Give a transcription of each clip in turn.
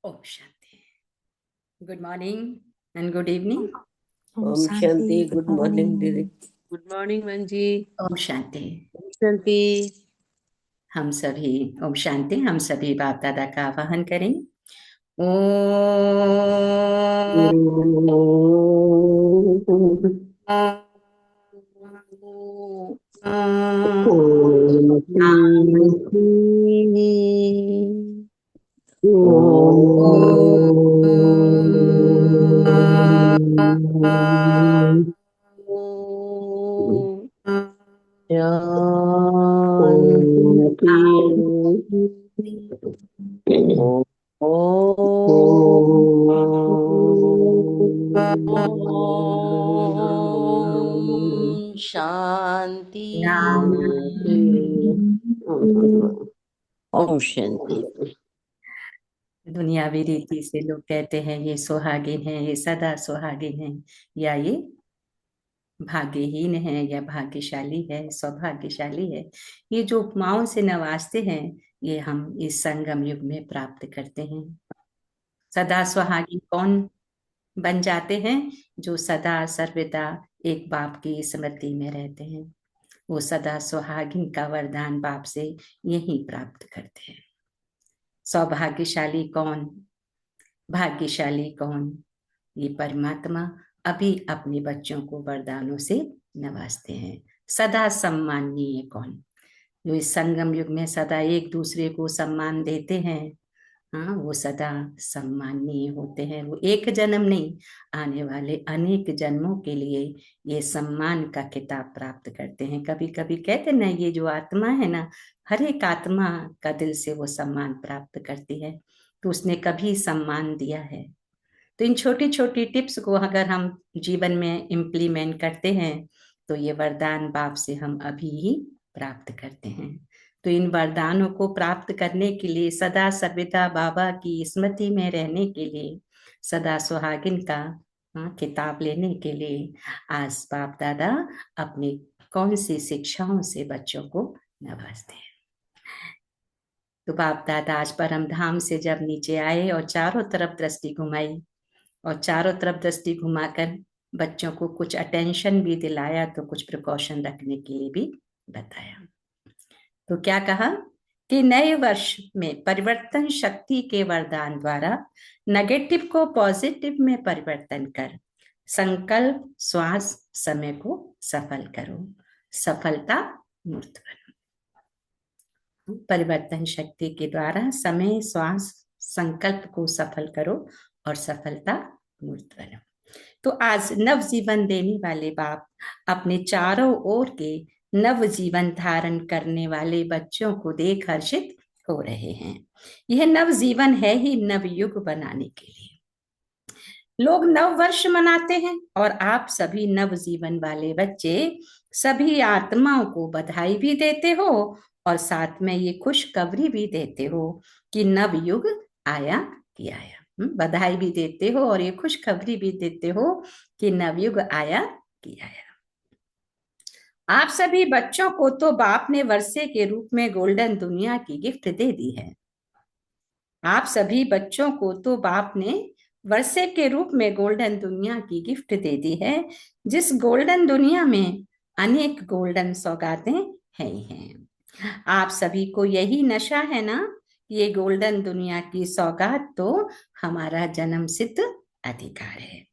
ओम शांति। Good morning and good evening. ओम शांति। गुड मॉर्निंग दीदी। Good morning Manji. ओम शांति। ओम शांति। हम सभी ओम शांति। हम सभी बाप दादा का आवाहन करें। ओम शांति। ओम शांति। दुनियावी रीति से लोग कहते हैं ये सुहागिन है, ये सदा सुहागिन है, या ये भाग्यहीन है, या भाग्यशाली है, सौभाग्यशाली है। ये जो उपमाओं से नवाजते हैं, ये हम इस संगम युग में प्राप्त करते हैं। सदा सुहागिन कौन बन जाते हैं? जो सदा सर्वदा एक बाप की स्मृति में रहते हैं। वो सदा सुहागिन का वरदान बाप से यही प्राप्त करते हैं। सौभाग्यशाली कौन, भाग्यशाली कौन? ये परमात्मा अभी अपने बच्चों को वरदानों से नवाजते हैं। सदा सम्माननीय कौन? जो इस संगम युग में सदा एक दूसरे को सम्मान देते हैं, हाँ, वो सदा सम्माननीय होते हैं। वो एक जन्म नहीं, आने वाले अनेक जन्मों के लिए ये सम्मान का खिताब प्राप्त करते हैं। कभी कभी कहते ना, ये जो आत्मा है ना, हर एक आत्मा का दिल से वो सम्मान प्राप्त करती है। तो उसने कभी सम्मान दिया है। तो इन छोटी छोटी टिप्स को अगर हम जीवन में इम्प्लीमेंट करते हैं, तो ये वरदान बाप से हम अभी ही प्राप्त करते हैं। तो इन वरदानों को प्राप्त करने के लिए, सदा सर्वदा बाबा की स्मृति में रहने के लिए, सदा सुहागिन का किताब लेने के लिए, आज बाप दादा अपनी कौन सी शिक्षाओं से बच्चों को नवाजते हैं। तो बाप दादा आज परम धाम से जब नीचे आए और चारों तरफ दृष्टि घुमाई, और चारों तरफ दृष्टि घुमाकर बच्चों को कुछ अटेंशन भी दिलाया, तो कुछ प्रिकॉशन रखने के लिए भी बताया। तो क्या कहा कि नए वर्ष में परिवर्तन शक्ति के वरदान द्वारा नेगेटिव को पॉजिटिव में परिवर्तन कर संकल्प श्वास समय को सफल करो, सफलता मूर्त बनो। परिवर्तन शक्ति के द्वारा समय श्वास संकल्प को सफल करो और सफलता मूर्त बनो। तो आज नव जीवन देने वाले बाप अपने चारों ओर के नव जीवन धारण करने वाले बच्चों को देख हर्षित हो रहे हैं। यह नव जीवन है ही नव युग बनाने के लिए। लोग नव वर्ष मनाते हैं और आप सभी नव जीवन वाले बच्चे सभी आत्माओं को बधाई भी देते हो और साथ में ये खुशखबरी भी देते हो कि नव युग आया कि आया। बधाई भी देते हो और ये खुशखबरी भी देते हो कि नवयुग आया कि आया। आप सभी बच्चों को तो बाप ने वर्षे के रूप में गोल्डन दुनिया की गिफ्ट दे दी है। आप सभी बच्चों को तो बाप ने वर्षे के रूप में गोल्डन दुनिया की गिफ्ट दे दी है, जिस गोल्डन दुनिया में अनेक गोल्डन सौगातें हैं ही हैं। आप सभी को यही नशा है ना, ये गोल्डन दुनिया की सौगात तो हमारा जन्म सिद्ध अधिकार है।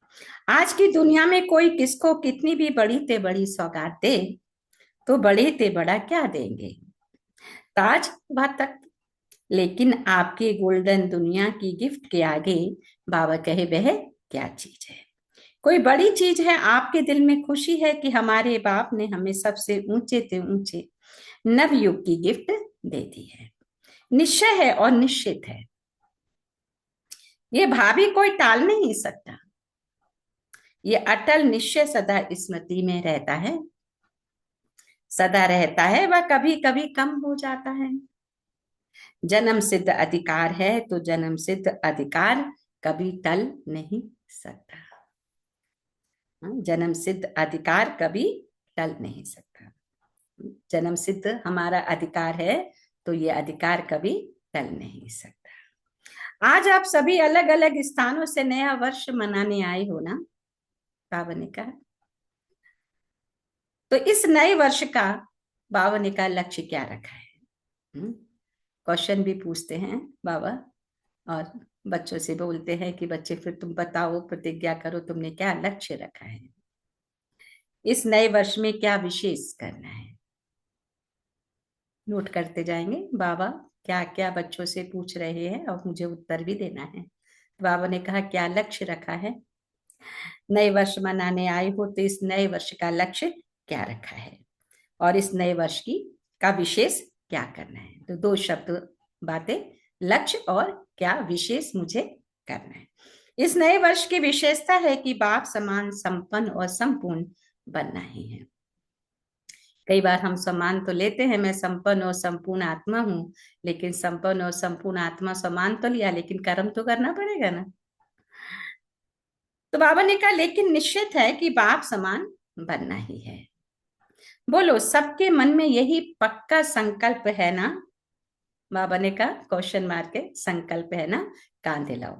आज की दुनिया में कोई किसको कितनी भी बड़ी ते बड़ी सौगात दे, तो बड़े ते बड़ा क्या देंगे? ताज व तख्त। लेकिन आपके गोल्डन दुनिया की गिफ्ट के आगे बाबा कहे वह क्या चीज है? कोई बड़ी चीज है? आपके दिल में खुशी है कि हमारे बाप ने हमें सबसे ऊंचे से ऊंचे नवयुग की गिफ्ट दे दी है। निश्चय है और निश्चित है, ये भाभी कोई टाल नहीं सकता। ये अटल निश्चय सदा स्मृति में रहता है, सदा रहता है, वह कभी कभी कम हो जाता है। जन्म सिद्ध अधिकार है तो जन्म सिद्ध अधिकार कभी टल नहीं सकता। जन्म सिद्ध अधिकार कभी टल नहीं सकता। जन्म सिद्ध हमारा अधिकार है तो ये अधिकार कभी टल नहीं सकता। आज आप सभी अलग अलग स्थानों से नया वर्ष मनाने आए हो ना, बाबा ने कहा। तो इस नए वर्ष का बाबा ने कहा लक्ष्य क्या रखा है। क्वेश्चन भी पूछते हैं बाबा, और बच्चों से बोलते हैं कि बच्चे फिर तुम बताओ, प्रतिज्ञा करो, तुमने क्या लक्ष्य रखा है, इस नए वर्ष में क्या विशेष करना है। नोट करते जाएंगे बाबा क्या क्या बच्चों से पूछ रहे हैं और मुझे उत्तर भी देना है। बाबा ने कहा क्या लक्ष्य रखा है, नए वर्ष मनाने आए हो तो इस नए वर्ष का लक्ष्य क्या रखा है और इस नए वर्ष की का विशेष क्या करना है। तो दो शब्द बातें, लक्ष्य और क्या विशेष मुझे करना है। इस नए वर्ष की विशेषता है कि बाप समान संपन्न और संपूर्ण बनना ही है। कई बार हम सम्मान तो लेते हैं, मैं संपन्न और संपूर्ण आत्मा हूं, लेकिन संपन्न और संपूर्ण आत्मा सम्मान तो लिया, लेकिन कर्म तो करना पड़ेगा ना। तो बाबा ने कहा लेकिन निश्चित है कि बाप समान बनना ही है। बोलो सबके मन में यही पक्का संकल्प है ना। बाबा ने कहा क्वेश्चन मार के, संकल्प है ना, कांधे लाओ।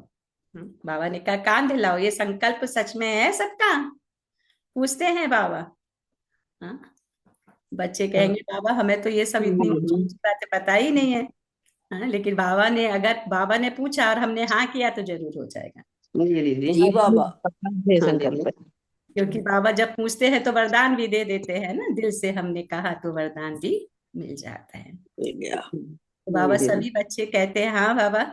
बाबा ने कहा कांधे लाओ, ये संकल्प सच में है सबका, पूछते हैं बाबा। हाँ, बच्चे कहेंगे बाबा हमें तो ये सब इतनी ऊंची ऊंची बातें पता ही नहीं है। हाँ, लेकिन बाबा ने, अगर बाबा ने पूछा और हमने हाँ किया तो जरूर हो जाएगा। जी बाबा। है हाँ संकल्प। दीदी। क्योंकि बाबा जब पूछते हैं तो वरदान भी दे देते हैं ना, दिल से हमने कहा तो वरदान भी मिल जाता है। मिल गया। तो बाबा जी दीदी। सभी बच्चे कहते हैं हाँ बाबा।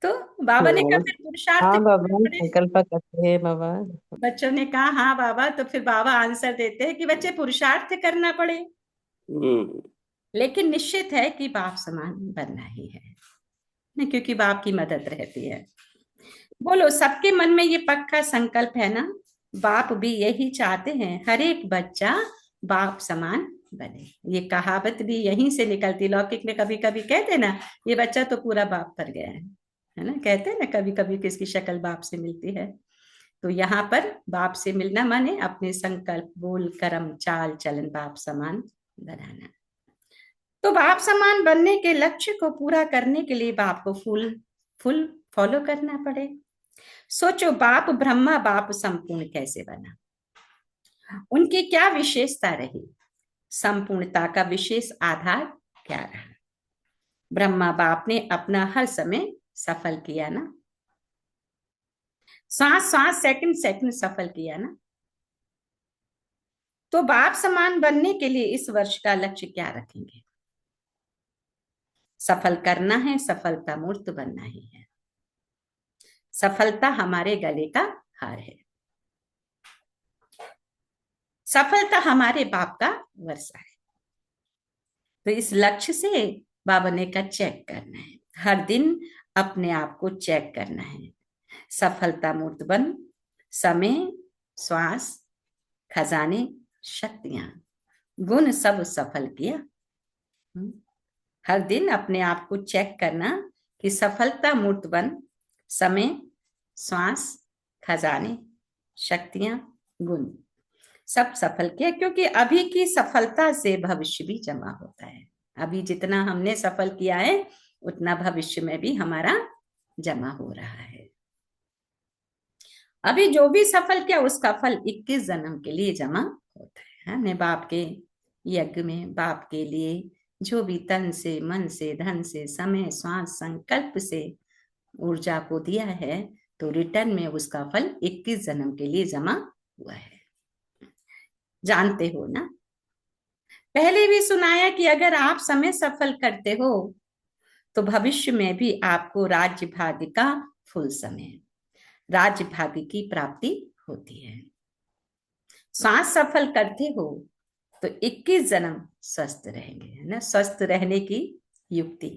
तो बाबा ने कहा हाँ फिर पुरुषार्थ हाँ बाबा, करना पड़े। संकल्प करते हैं बाबा। बच्चों ने कहा हाँ बाबा, तो फिर बाबा आंसर देते हैं कि बच्चे पुरुषार्थ करना पड़े, हम्म। लेकिन निश्चित है कि बाप समान बनना ही है, क्योंकि बाप की मदद रहती है। बोलो सबके मन में ये पक्का संकल्प है ना। बाप भी यही चाहते हैं, हर एक बच्चा बाप समान बने। ये कहावत भी यहीं से निकलती। लौकिक में कभी कभी कहते ना ये बच्चा तो पूरा बाप पर गया है ना, कहते हैं ना कभी कभी किसकी शक्ल बाप से मिलती है। तो यहाँ पर बाप से मिलना माने अपने संकल्प, बोल, कर्म, चाल चलन बाप समान बनाना। तो बाप समान बनने के लक्ष्य को पूरा करने के लिए बाप को फुल फुल फॉलो करना पड़े। सोचो बाप ब्रह्मा बाप संपूर्ण कैसे बना, उनकी क्या विशेषता रही, संपूर्णता का विशेष आधार क्या रहा। ब्रह्मा बाप ने अपना हर समय सफल किया ना, सांस सांस सेकंड सेकंड सफल किया ना। तो बाप समान बनने के लिए इस वर्ष का लक्ष्य क्या रखेंगे। सफल करना है, सफलता मूर्त बनना ही है। सफलता हमारे गले का हार है, सफलता हमारे बाप का वर्षा है। तो इस लक्ष्य से बाबा ने का चेक करना है, हर दिन अपने आप को चेक करना है। सफलता मूर्त बन, समय, श्वास, खजाने, शक्तियां, गुण सब सफल किया। हर दिन अपने आप को चेक करना कि सफलता मूर्त बन, समय, श्वास, खजाने, शक्तियां, गुण सब सफल किया। क्योंकि अभी की सफलता से भविष्य भी जमा होता है। अभी जितना हमने सफल किया है उतना भविष्य में भी हमारा जमा हो रहा है। अभी जो भी सफल किया उसका फल 21 जन्म के लिए जमा होता है। हमने बाप के यज्ञ में बाप के लिए जो भी तन से, मन से, धन से, समय, श्वास, संकल्प से ऊर्जा को दिया है, तो रिटर्न में उसका फल 21 जन्म के लिए जमा हुआ है। जानते हो ना, पहले भी सुनाया कि अगर आप समय सफल करते हो तो भविष्य में भी आपको राज्य भाग्य का फुल समय, राज्य भाग्य की प्राप्ति होती है। सांस सफल करते हो तो 21 जन्म स्वस्थ रहेंगे, है ना। स्वस्थ रहने की युक्ति,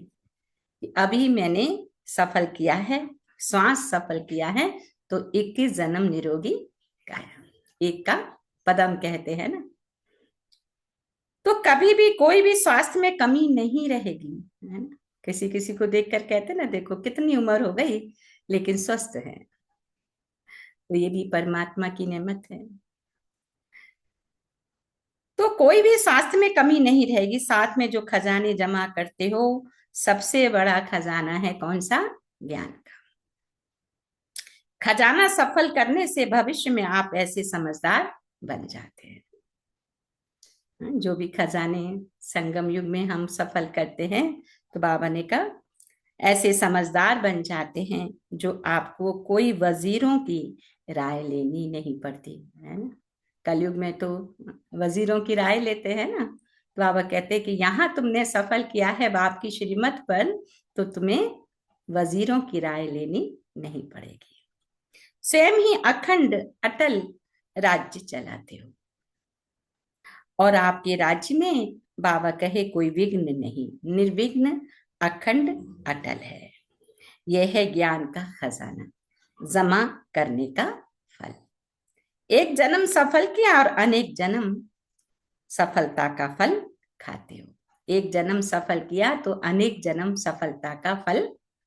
अभी मैंने सफल किया है, श्वास सफल किया है, तो 21 जन्म निरोगी काया, एक का पदम कहते हैं ना। तो कभी भी कोई भी स्वास्थ्य में कमी नहीं रहेगी, है ना। किसी किसी को देखकर कहते ना देखो कितनी उम्र हो गई लेकिन स्वस्थ है, तो ये भी परमात्मा की नेमत है। तो कोई भी स्वास्थ्य में कमी नहीं रहेगी। साथ में जो खजाने जमा करते हो, सबसे बड़ा खजाना है कौन सा, ज्ञान का। खजाना सफल करने से भविष्य में आप ऐसे समझदार बन जाते हैं। जो भी खजाने संगम युग में हम सफल करते हैं, तो बाबा ने कहा ऐसे समझदार बन जाते हैं जो आपको कोई वजीरों की राय लेनी नहीं पड़ती है ना। कलयुग में तो वजीरों की राय लेते हैं ना, तो बाबा कहते हैं कि यहाँ तुमने सफल किया है बाप की श्रीमत पर, तो तुम्हें वजीरों की राय लेनी नहीं पड़ेगी। स्वयं ही अखंड अटल राज्य चलाते हो, और आपके राज्य में बाबा कहे कोई विघ्न नहीं, निर्विघ्न अखंड अटल है। यह है ज्ञान का खजाना, जमा करने का फल। एक जन्म सफल किया और अनेक जन्म सफलता का फल खाते हो। एक जन्म सफल किया तो अनेक जन्म सफलता का फल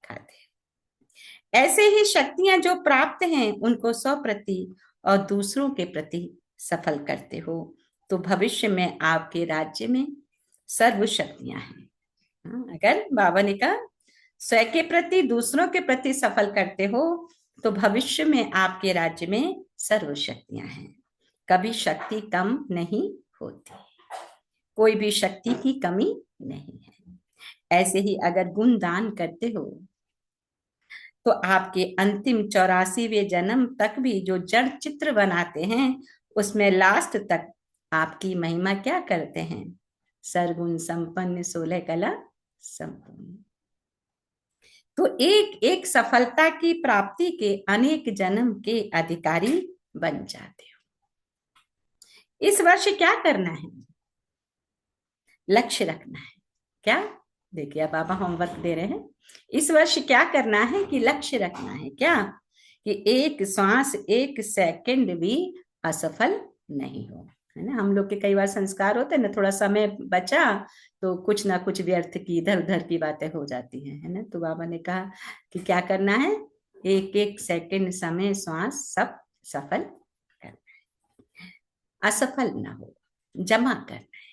खाते हो। ऐसे ही शक्तियां जो प्राप्त हैं उनको 100% और दूसरों के प्रति सफल करते हो, तो भविष्य में आपके राज्य में सर्व शक्तियां हैं। अगर बाबा ने कहा स्वयं के प्रति दूसरों के प्रति सफल करते हो, तो भविष्य में आपके राज्य में सर्व शक्तियां हैं। कभी शक्ति कम नहीं होती, कोई भी शक्ति की कमी नहीं है। ऐसे ही अगर गुण दान करते हो, तो आपके अंतिम 84वें जन्म तक भी जो जड़ चित्र बनाते हैं, उसमें लास्ट तक आपकी महिमा क्या करते हैं? सरगुण संपन्न 16 कला संपूर्ण। तो एक एक सफलता की प्राप्ति के अनेक जन्म के अधिकारी बन जाते हो। इस वर्ष क्या करना है? लक्ष्य रखना है। क्या? देखिए अब बाबा होमवर्क दे रहे हैं। इस वर्ष क्या करना है कि लक्ष्य रखना है। क्या? कि एक श्वास एक सेकंड भी असफल नहीं हो, है ना। हम लोग के कई बार संस्कार होते हैं ना, थोड़ा समय बचा तो कुछ ना कुछ व्यर्थ की इधर उधर की बातें हो जाती हैं, है ना। तो बाबा ने कहा कि क्या करना है? एक एक सेकंड समय श्वास सब सफल करना है, असफल ना हो, जमा करना है।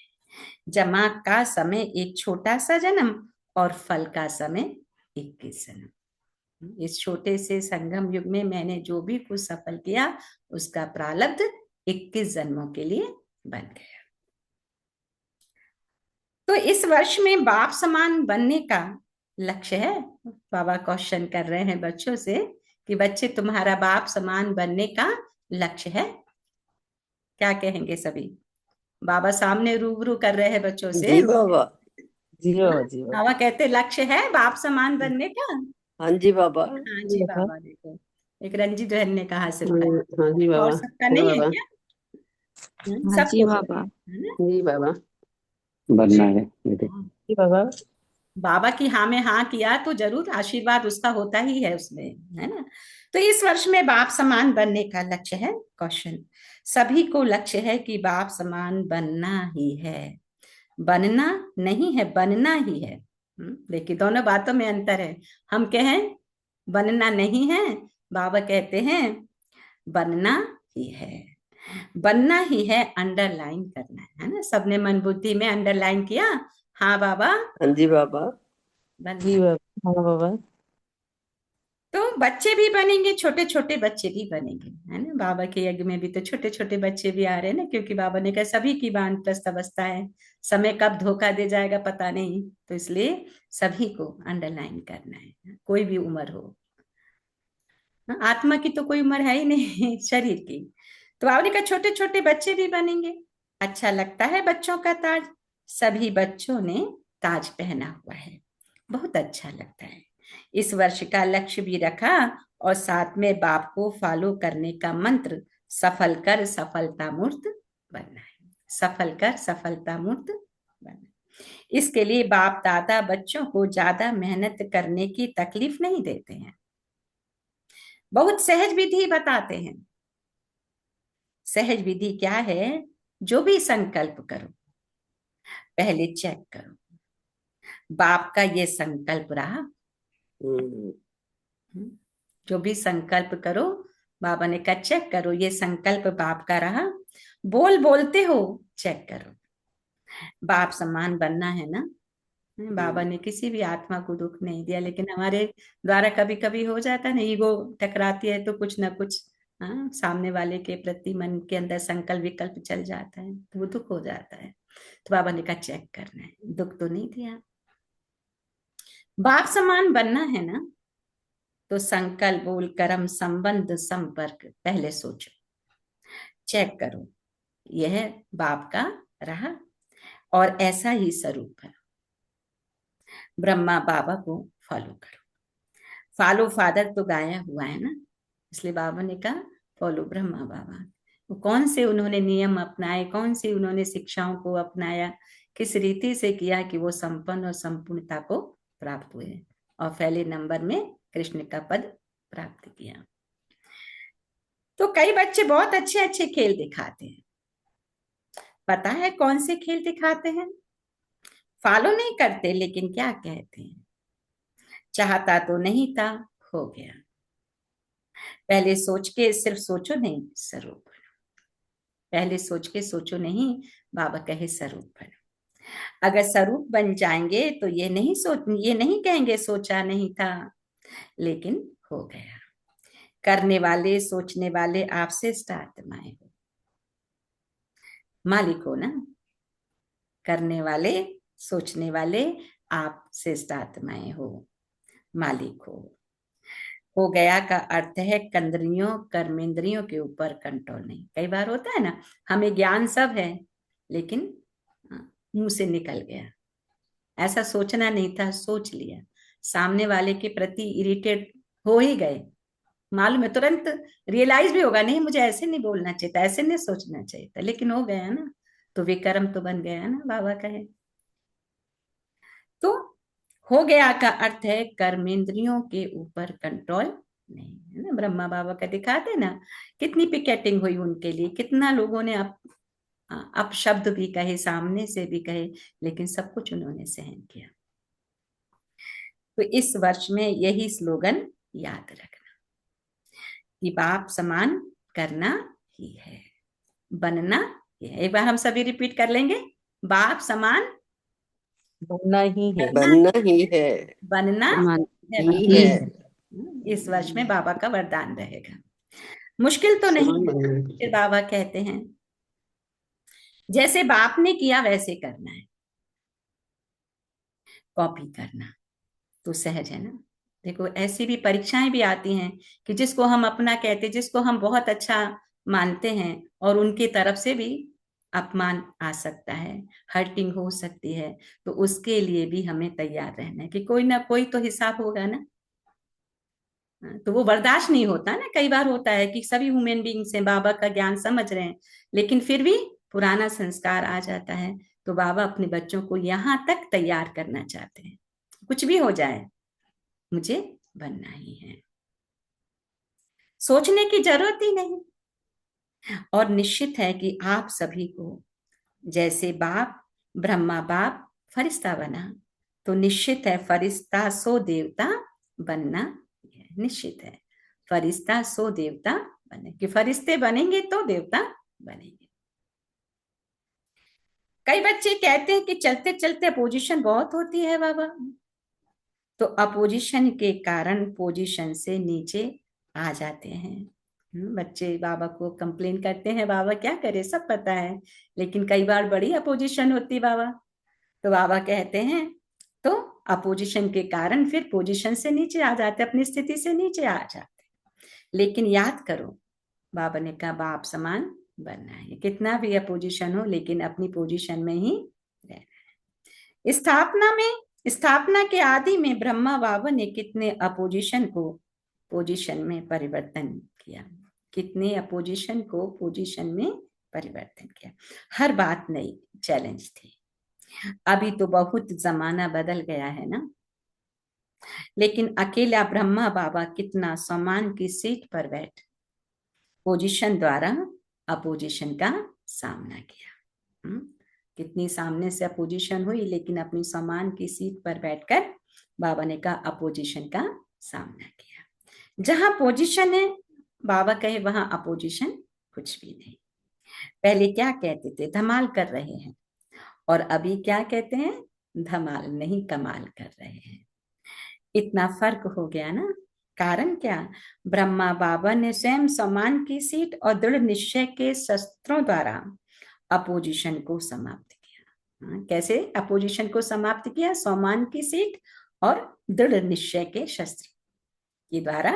जमा का समय एक छोटा सा जन्म और फल का समय 21 जन्म। इस छोटे से संगम युग में मैंने जो भी कुछ सफल किया, उसका प्रारब्ध 21 जन्मों के लिए बन गया। तो इस वर्ष में बाप समान बनने का लक्ष्य है। बाबा क्वेश्चन कर रहे हैं बच्चों से कि बच्चे तुम्हारा बाप समान बनने का लक्ष्य है? क्या कहेंगे सभी? बाबा सामने रूबरू कर रहे हैं बच्चों से। जी बाबा, जी बाबा, जी बाबा। बाबा कहते लक्ष्य है बाप समान बनने का। हाँ जी बाबा। हाँ जी बाबा। देखो एक रंजीत बहन ने कहा सिर्फ है, हाँ जी बाबा, और सबका जी नहीं है बाबा, क्या? हाँ जी सबको बाबा। है ना। जी बाबा, बनना है बेटे। हाँ। जी बाबा। बाबा की हाँ में हाँ किया तो जरूर आशीर्वाद उसका होता ही है उसमें, है ना। तो इस वर्ष में बाप समान बनने का लक्ष्य है। क्वेश्चन, सभी को लक्ष्य है कि बाप समान बनना ही है, बनना नहीं है, बनना ही है। देखिए दोनों बातों में अंतर है। हम कहें बनना नहीं है, बाबा कहते हैं बनना ही है। बनना ही है अंडरलाइन करना है ना। सबने मन बुद्धि में अंडरलाइन किया। हाँ बाबा, हाँ जी बाबा, जी बनना। बाबा, हाँ बाबा। तो बच्चे भी बनेंगे, छोटे छोटे बच्चे भी बनेंगे, है ना। बाबा के यज्ञ में भी तो छोटे छोटे बच्चे भी आ रहे हैं ना, क्योंकि बाबा ने कहा सभी की वानप्रस्थ अवस्था है, समय कब धोखा दे जाएगा पता नहीं, तो इसलिए सभी को अंडरलाइन करना है, कोई भी उम्र हो। आत्मा की तो कोई उम्र है ही नहीं शरीर की। तो बाबा ने कहा छोटे छोटे बच्चे भी बनेंगे। अच्छा लगता है बच्चों का ताज। सभी बच्चों ने ताज पहना हुआ है, बहुत अच्छा लगता है। इस वर्ष का लक्ष्य भी रखा और साथ में बाप को फॉलो करने का मंत्र, सफल कर सफलता मूर्त बनना है। सफल कर सफलता मूर्त बनना। इसके लिए बाप दादा बच्चों को ज्यादा मेहनत करने की तकलीफ नहीं देते हैं, बहुत सहज विधि बताते हैं। सहज विधि क्या है? जो भी संकल्प करो पहले चेक करो, बाप का ये संकल्प रहा। जो भी संकल्प करो, बाबा ने कहा चेक करो ये संकल्प बाप का रहा। बोलते हो चेक करो, बाप समान बनना है ना। बाबा ने किसी भी आत्मा को दुख नहीं दिया, लेकिन हमारे द्वारा कभी कभी हो जाता है ना, ईगो टकराती है तो कुछ ना कुछ सामने वाले के प्रति मन के अंदर संकल्प विकल्प चल जाता है, तो वो दुख हो जाता है। तो बाबा ने कहा चेक करना है, दुख तो नहीं दिया। बाप समान बनना है ना, तो संकल्प बोल कर्म संबंध संपर्क पहले सोचो, चेक करो यह बाप का रहा और ऐसा ही स्वरूप है। ब्रह्मा बाबा को फॉलो करो, फॉलो फादर तो गाया हुआ है ना, इसलिए बाबा ने कहा फॉलो ब्रह्मा बाबा। वो कौन से उन्होंने नियम अपनाए, कौन सी उन्होंने शिक्षाओं को अपनाया, किस रीति से किया कि वो संपन्न और संपूर्णता को प्राप्त हुए और पहले नंबर में कृष्ण का पद प्राप्त किया। तो कई बच्चे बहुत अच्छे अच्छे खेल दिखाते हैं, पता है कौन से खेल दिखाते हैं, फॉलो नहीं करते, लेकिन क्या कहते हैं, चाहता तो नहीं था, हो गया। पहले सोच के सिर्फ सोचो नहीं, स्वरूप बनो। पहले सोच के सोचो नहीं, बाबा कहे स्वरूप बनो। अगर स्वरूप बन जाएंगे तो ये नहीं कहेंगे सोचा नहीं था, लेकिन हो गया। करने वाले सोचने वाले आपसे आत्माएं हो, मालिक हो ना। करने वाले सोचने वाले आप श्रेष्ठ आत्माएं हो, मालिक हो गया का अर्थ है कंद्रियों कर्मेंद्रियों के ऊपर कंट्रोल नहीं। कई बार होता है ना, हमें ज्ञान सब है लेकिन मुंह से निकल गया, ऐसा सोचना नहीं था, सोच लिया, सामने वाले के प्रति इरिटेट हो ही गए, मालूम है, तुरंत रियलाइज भी होगा नहीं मुझे ऐसे नहीं बोलना चाहिए था, ऐसे नहीं सोचना चाहिए था, लेकिन हो गया ना, तो विक्रम तो बन गया ना, बाबा कहे। तो हो गया का अर्थ है कर्मेंद्रियों के ऊपर कंट्रोल नहीं है ना। ब्रह्मा बाबा का दिखाते ना, कितनी पिकेटिंग हुई उनके लिए, कितना लोगों ने अपशब्द भी कहे, सामने से भी कहे, लेकिन सब कुछ उन्होंने सहन किया। तो इस वर्ष में यही स्लोगन याद रखना कि बाप समान करना ही है, बनना ही है। एक बार हम सभी रिपीट कर लेंगे, बाप समान बनना ही है, बनना ही है, बनना है ही बाबा। है। इस वर्ष में बाबा का वरदान रहेगा। मुश्किल तो नहीं है, फिर बाबा कहते हैं जैसे बाप ने किया वैसे करना है, कॉपी करना तो सहज है ना। देखो ऐसी भी परीक्षाएं भी आती हैं कि जिसको हम अपना कहते, जिसको हम बहुत अच्छा मानते हैं, और उनकी तरफ से भी अपमान आ सकता है, हर्टिंग हो सकती है, तो उसके लिए भी हमें तैयार रहना है कि कोई ना कोई तो हिसाब होगा ना। तो वो बर्दाश्त नहीं होता ना, कई बार होता है कि सभी ह्यूमन बींग्स हैं, बाबा का ज्ञान समझ रहे हैं, लेकिन फिर भी पुराना संस्कार आ जाता है। तो बाबा अपने बच्चों को यहां तक तैयार करना चाहते हैं, कुछ भी हो जाए मुझे बनना ही है, सोचने की जरूरत ही नहीं। और निश्चित है कि आप सभी को जैसे बाप ब्रह्मा बाप फरिश्ता बना, तो निश्चित है फरिश्ता सो देवता बनना निश्चित है। फरिश्ता सो देवता बने, कि फरिश्ते बनेंगे तो देवता बनेंगे। कई बच्चे कहते हैं कि चलते चलते पोजीशन बहुत होती है बाबा, तो अपोजिशन के कारण पोजीशन से नीचे आ जाते हैं। बच्चे बाबा को कंप्लेन करते हैं, बाबा क्या करे, सब पता है, लेकिन कई बार बड़ी अपोजिशन होती बाबा। तो बाबा कहते हैं तो अपोजिशन के कारण फिर पोजीशन से नीचे आ जाते, अपनी स्थिति से नीचे आ जाते। लेकिन याद करो, बाबा ने कहा बाप समान बनना है, कितना भी अपोजिशन हो लेकिन अपनी पोजीशन में ही रहना है। स्थापना के आदि में ब्रह्मा बाबा ने कितने अपोजिशन को पोजीशन में परिवर्तन किया, कितने अपोजिशन को पोजीशन में परिवर्तन किया। हर बात नई चैलेंज थी। अभी तो बहुत जमाना बदल गया है ना, लेकिन अकेला ब्रह्मा बाबा कितना सम्मान की सीट पर बैठ पोजीशन द्वारा अपोजिशन का सामना किया। कितनी सामने से अपोजिशन हुई, लेकिन अपनी सम्मान की सीट पर बैठकर बाबा ने कहा अपोजिशन का सामना किया। जहां पोजीशन है बाबा कहे वहां अपोजिशन कुछ भी नहीं। पहले क्या कहते थे, धमाल कर रहे हैं, और अभी क्या कहते हैं, धमाल नहीं कमाल कर रहे हैं। इतना फर्क हो गया ना। कारण क्या? ब्रह्मा बाबा ने स्वयं सम्मान की सीट और दृढ़ निश्चय के शस्त्रों द्वारा अपोजिशन को समाप्त किया। कैसे अपोजिशन को समाप्त किया? सम्मान की सीट और दृढ़ निश्चय के शस्त्र के द्वारा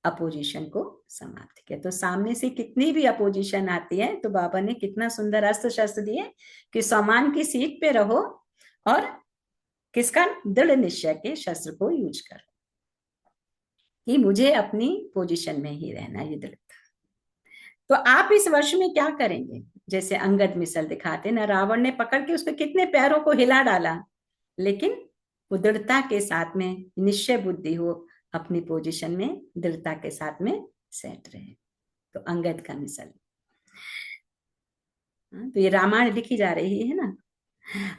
अपोजिशन को समाप्त किया। तो सामने से कितनी भी अपोजिशन आती है तो बाबा ने कितना सुंदर अस्त्र शस्त्र दिए कि सम्मान की सीट पे रहो और किसका? दृढ़ निश्चय के शस्त्र को यूज करो कि मुझे अपनी पोजीशन में ही रहना, ये दृढ़। तो आप इस वर्ष में क्या करेंगे? जैसे अंगद मिसल दिखाते ना, रावण ने पकड़ के उसके कितने पैरों को हिला डाला, लेकिन वो दृढ़ता के साथ में निश्चय बुद्धि हो, अपनी पोजीशन में दृढ़ता के साथ में सेट रहे। तो अंगद का मिसल। तो ये रामायण लिखी जा रही है ना।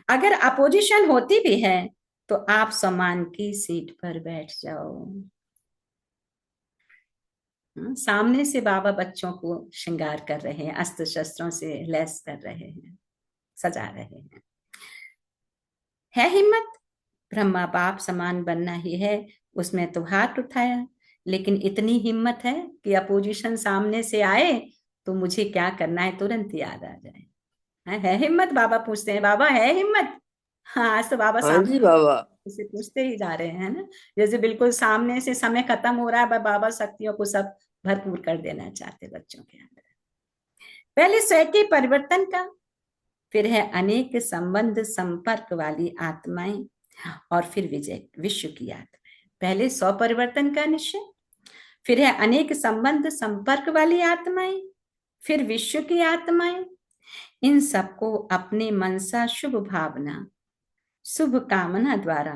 अगर अपोजिशन होती भी है तो आप सम्मान की सीट पर बैठ जाओ। सामने से बाबा बच्चों को श्रृंगार कर रहे हैं, अस्त्र शस्त्रों से लैस कर रहे हैं, सजा रहे हैं। है हिम्मत? ब्रह्मा बाप समान बनना ही है, उसमें तो हाथ उठाया। लेकिन इतनी हिम्मत है कि अपोजिशन सामने से आए तो मुझे क्या करना है तुरंत याद आ जाए। है हिम्मत? बाबा पूछते हैं, बाबा है हिम्मत? हाँ, आज तो बाबा हाँ जी सामने बाबा। से पूछते ही जा रहे हैं ना। जैसे बिल्कुल सामने से समय खत्म हो रहा है, बाबा शक्तियों को सब भरपूर कर देना चाहते बच्चों के अंदर। पहले स्वयं के परिवर्तन का, फिर है अनेक संबंध संपर्क वाली आत्माएं, और फिर विजय विश्व की आत्माएं। पहले स्व परिवर्तन का निश्चय, फिर है अनेक संबंध संपर्क वाली आत्माएं, फिर विश्व की आत्माएं। इन सबको अपने मनसा शुभ भावना शुभ कामना द्वारा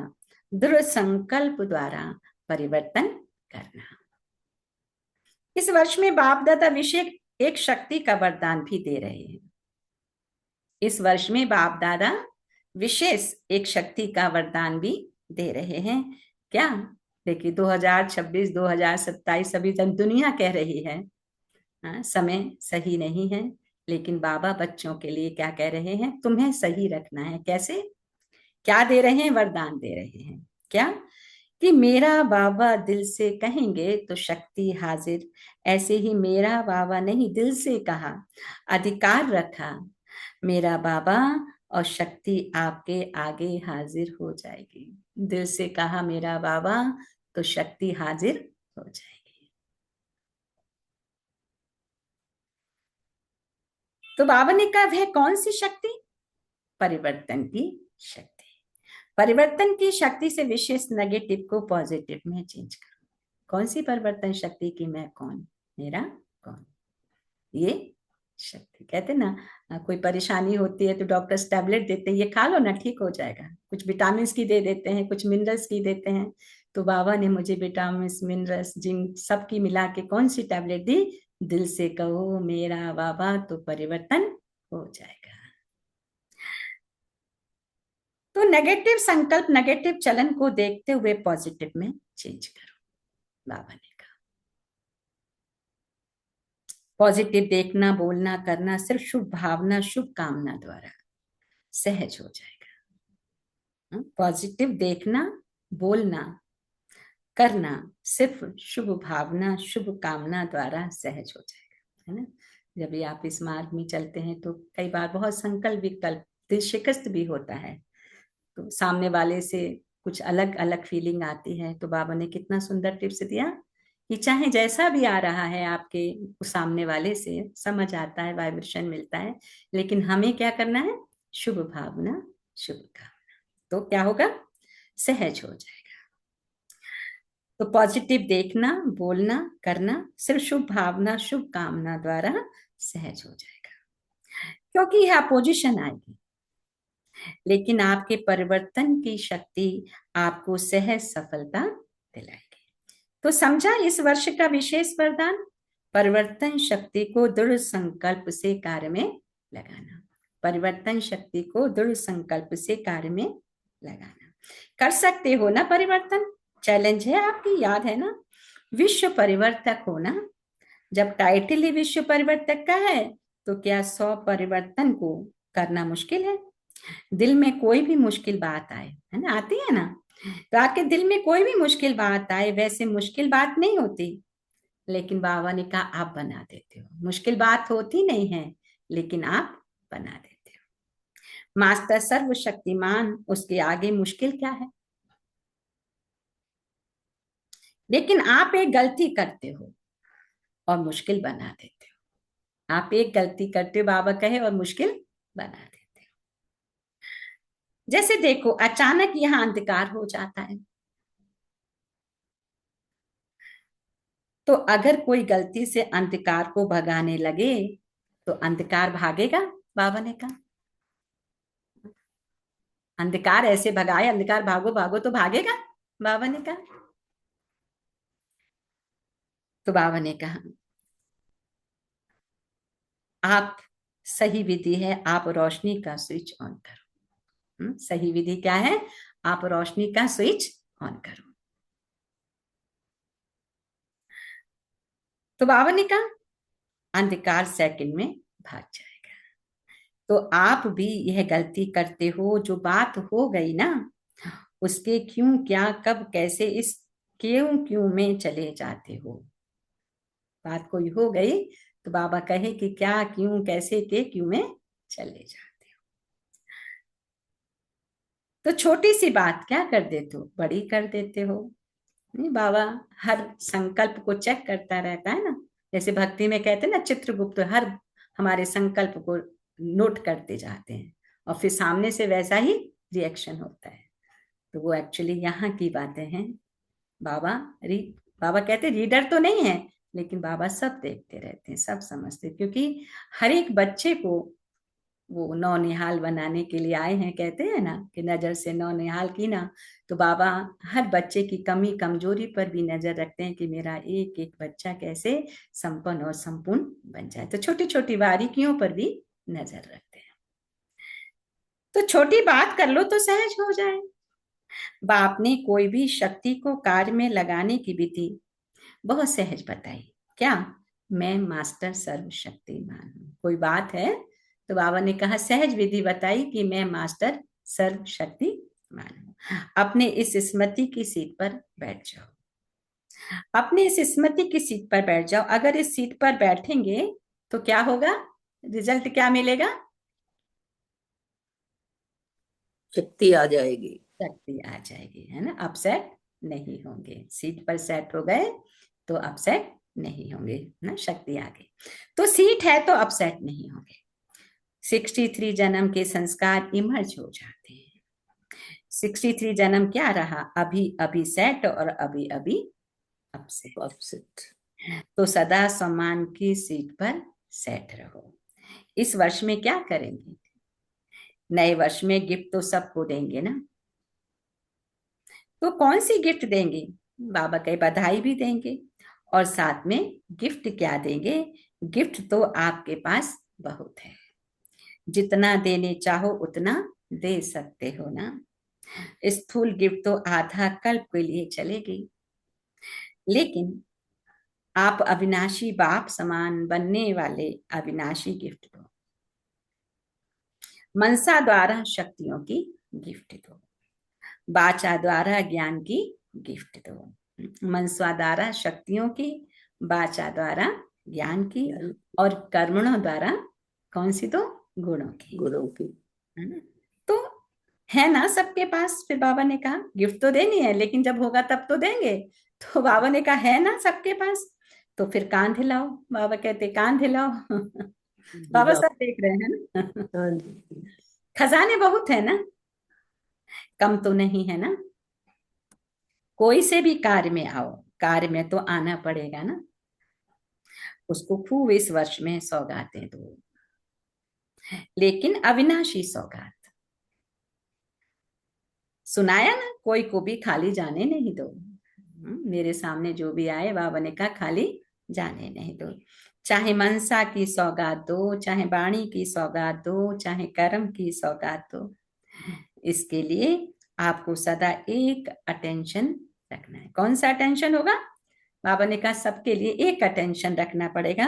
दृढ़ संकल्प द्वारा परिवर्तन करना। इस वर्ष में बाप दादा विशेष एक शक्ति का वरदान भी दे रहे हैं। इस वर्ष में बाप दादा विशेष एक शक्ति का वरदान भी दे रहे हैं। क्या? देखिए 2026 2027 अभी तक दुनिया कह रही है समय सही नहीं है, लेकिन बाबा बच्चों के लिए क्या कह रहे हैं? तुम्हें सही रखना है। कैसे? क्या दे रहे हैं? वरदान दे रहे हैं। क्या? कि मेरा बाबा दिल से कहेंगे तो शक्ति हाजिर। ऐसे ही मेरा बाबा नहीं, दिल से कहा, अधिकार रखा, मेरा बाबा और शक्ति आपके आगे हाजिर हो जाएगी। दिल से कहा मेरा बाबा तो शक्ति हाजिर हो जाएगी। तो बाबा ने कहा वह कौन सी शक्ति? परिवर्तन की शक्ति। परिवर्तन की शक्ति से विशेष नेगेटिव को पॉजिटिव में चेंज करो। कौन सी परिवर्तन शक्ति की? मैं कौन, मेरा कौन, ये शक्ति। कहते ना कोई परेशानी होती है तो डॉक्टर्स टैबलेट देते हैं, ये खा लो ना ठीक हो जाएगा। कुछ विटामिन की दे देते हैं, कुछ मिनरल्स की देते हैं। तो बाबा ने मुझे विटामिन मिनरल्स जिंक सबकी मिला के कौन सी टैबलेट दी? दिल से कहो मेरा बाबा तो परिवर्तन हो जाएगा। तो नेगेटिव संकल्प नेगेटिव चलन को देखते हुए पॉजिटिव में चेंज करो, बाबा ने कहा। पॉजिटिव देखना बोलना करना सिर्फ शुभ भावना शुभ कामना द्वारा सहज हो जाएगा। पॉजिटिव देखना बोलना करना सिर्फ शुभ भावना शुभ कामना द्वारा सहज हो जाएगा, है ना। जब भी आप इस मार्ग में चलते हैं तो कई बार बहुत संकल्प विकल्प दिल शिकस्त भी होता है, तो सामने वाले से कुछ अलग अलग फीलिंग आती है। तो बाबा ने कितना सुंदर टिप्स दिया कि चाहे जैसा भी आ रहा है आपके सामने वाले से, समझ आता है, वाइब्रेशन मिलता है, लेकिन हमें क्या करना है? शुभ भावना शुभ कामना। तो क्या होगा? सहज हो जाएगा। तो पॉजिटिव देखना बोलना करना सिर्फ शुभ भावना शुभ कामना द्वारा सहज हो जाएगा, क्योंकि यह अपोजिशन आएगी, लेकिन आपके परिवर्तन की शक्ति आपको सहज सफलता दिलाएगी। तो समझा इस वर्ष का विशेष वरदान? परिवर्तन शक्ति को दृढ़ संकल्प से कार्य में लगाना। परिवर्तन शक्ति को दृढ़ संकल्प से कार्य में लगाना। कर सकते हो ना परिवर्तन? चैलेंज है आपकी, याद है ना, विश्व परिवर्तक होना। जब टाइटल ही विश्व परिवर्तक का है तो क्या 100 परिवर्तन को करना मुश्किल है? दिल में कोई भी मुश्किल बात आए, है ना, आती है ना, तो आपके दिल में कोई भी मुश्किल बात आए, वैसे मुश्किल बात नहीं होती, लेकिन बाबा ने कहा आप बना देते हो। मुश्किल बात होती नहीं है, लेकिन आप बना देते हो। मास्टर सर्वशक्तिमान, उसके आगे मुश्किल क्या है? लेकिन आप एक गलती करते हो और मुश्किल बना देते हो। आप एक गलती करते हो, बाबा कहे, और मुश्किल बना देते हो। जैसे देखो, अचानक यहाँ अंधकार हो जाता है, तो अगर कोई गलती से अंधकार को भगाने लगे तो अंधकार भागेगा? बाबा ने कहा अंधकार ऐसे भगाए, अंधकार भागो भागो, तो भागेगा? बाबा ने कहा। तो बाबा ने कहा आप, सही विधि है, आप रोशनी का स्विच ऑन करो। सही विधि क्या है? आप रोशनी का स्विच ऑन करो। तो बाबा ने कहा अंधकार सेकंड में भाग जाएगा। तो आप भी यह गलती करते हो, जो बात हो गई ना, उसके क्यों, क्या, कब, कैसे, इस क्यों क्यों में चले जाते हो। बात कोई हो गई तो बाबा कहे कि क्या, क्यों, कैसे, के क्यों में चले जाते हो। तो छोटी सी बात क्या कर देते हो, बड़ी कर देते हो। नहीं, बाबा हर संकल्प को चेक करता रहता है ना। जैसे भक्ति में कहते हैं ना, चित्रगुप्त हर हमारे संकल्प को नोट करते जाते हैं, और फिर सामने से वैसा ही रिएक्शन होता है। तो वो एक्चुअली यहाँ की बातें हैं। बाबा बाबा कहते रीडर तो नहीं है, लेकिन बाबा सब देखते रहते हैं, सब समझते हैं, क्योंकि हर एक बच्चे को वो नौनिहाल बनाने के लिए आए हैं। कहते हैं ना कि नजर से नौनिहाल की ना, तो बाबा हर बच्चे की कमी कमजोरी पर भी नजर रखते हैं कि मेरा एक एक बच्चा कैसे संपन्न और संपूर्ण बन जाए। तो छोटी छोटी बारीकियों पर भी नजर रखते हैं। तो छोटी बात कर लो तो सहज हो जाए। बाप ने कोई भी शक्ति को कार्य में लगाने की विधि बहुत सहज बताई। क्या? मैं मास्टर सर्वशक्तिमान हूँ। कोई बात है तो बाबा ने कहा सहज विधि बताई कि मैं मास्टर सर्वशक्तिमान हूँ। अपने इस स्मृति की सीट पर बैठ जाओ। अपने इस स्मृति की सीट पर बैठ जाओ। अगर इस सीट पर बैठेंगे तो क्या होगा? रिजल्ट क्या मिलेगा? शक्ति आ जाएगी। शक्ति आ जाएगी, है ना। अपसेट नहीं होंगे। सीट पर सेट हो गए तो अपसेट नहीं होंगे ना, शक्ति आ गई। तो सीट है तो अपसेट नहीं होंगे। 63 जन्म के संस्कार इमर्ज हो जाते हैं। 63 जन्म क्या रहा? अभी अभी सेट और अभी अभी अपसेट। अपसेट। तो सदा सम्मान की सीट पर सेट रहो। इस वर्ष में क्या करेंगे? नए वर्ष में गिफ्ट तो सबको देंगे ना। तो कौन सी गिफ्ट देंगे? बाबा कहे बधाई भी देंगे, और साथ में गिफ्ट क्या देंगे? गिफ्ट तो आपके पास बहुत है, जितना देने चाहो उतना दे सकते हो ना। स्थूल गिफ्ट तो आधा कल्प के लिए चलेगी, लेकिन आप अविनाशी बाप समान बनने वाले अविनाशी गिफ्ट दो। मनसा द्वारा शक्तियों की गिफ्ट दो, वाचा द्वारा ज्ञान की गिफ्ट दो। मनसा द्वारा शक्तियों की, वाचा द्वारा ज्ञान की, और कर्मणों द्वारा कौन सी दो? गुणों की। गुणों की। है ना। तो है ना सबके पास। फिर बाबा ने कहा गिफ्ट तो देनी है, लेकिन जब होगा तब तो देंगे। तो बाबा ने कहा है ना सबके पास, तो फिर कान हिलाओ। बाबा कहते कान हिलाओ। बाबा सब देख रहे हैं ना। हाँ जी। खजाने बहुत है ना, कम तो नहीं है ना। कोई से भी कार्य में आओ, कार्य में तो आना पड़ेगा ना। उसको खूब इस वर्ष में सौगातें दो, लेकिन अविनाशी सौगात। सुनाया ना, कोई को भी खाली जाने नहीं दो। मेरे सामने जो भी आए, बाबा ने कहा खाली जाने नहीं दो। चाहे मनसा की सौगात दो, चाहे वाणी की सौगात दो, चाहे कर्म की सौगात दो, इसके लिए आपको सदा एक अटेंशन रखना है। कौन सा अटेंशन होगा? बाबा ने कहा सबके लिए एक अटेंशन रखना पड़ेगा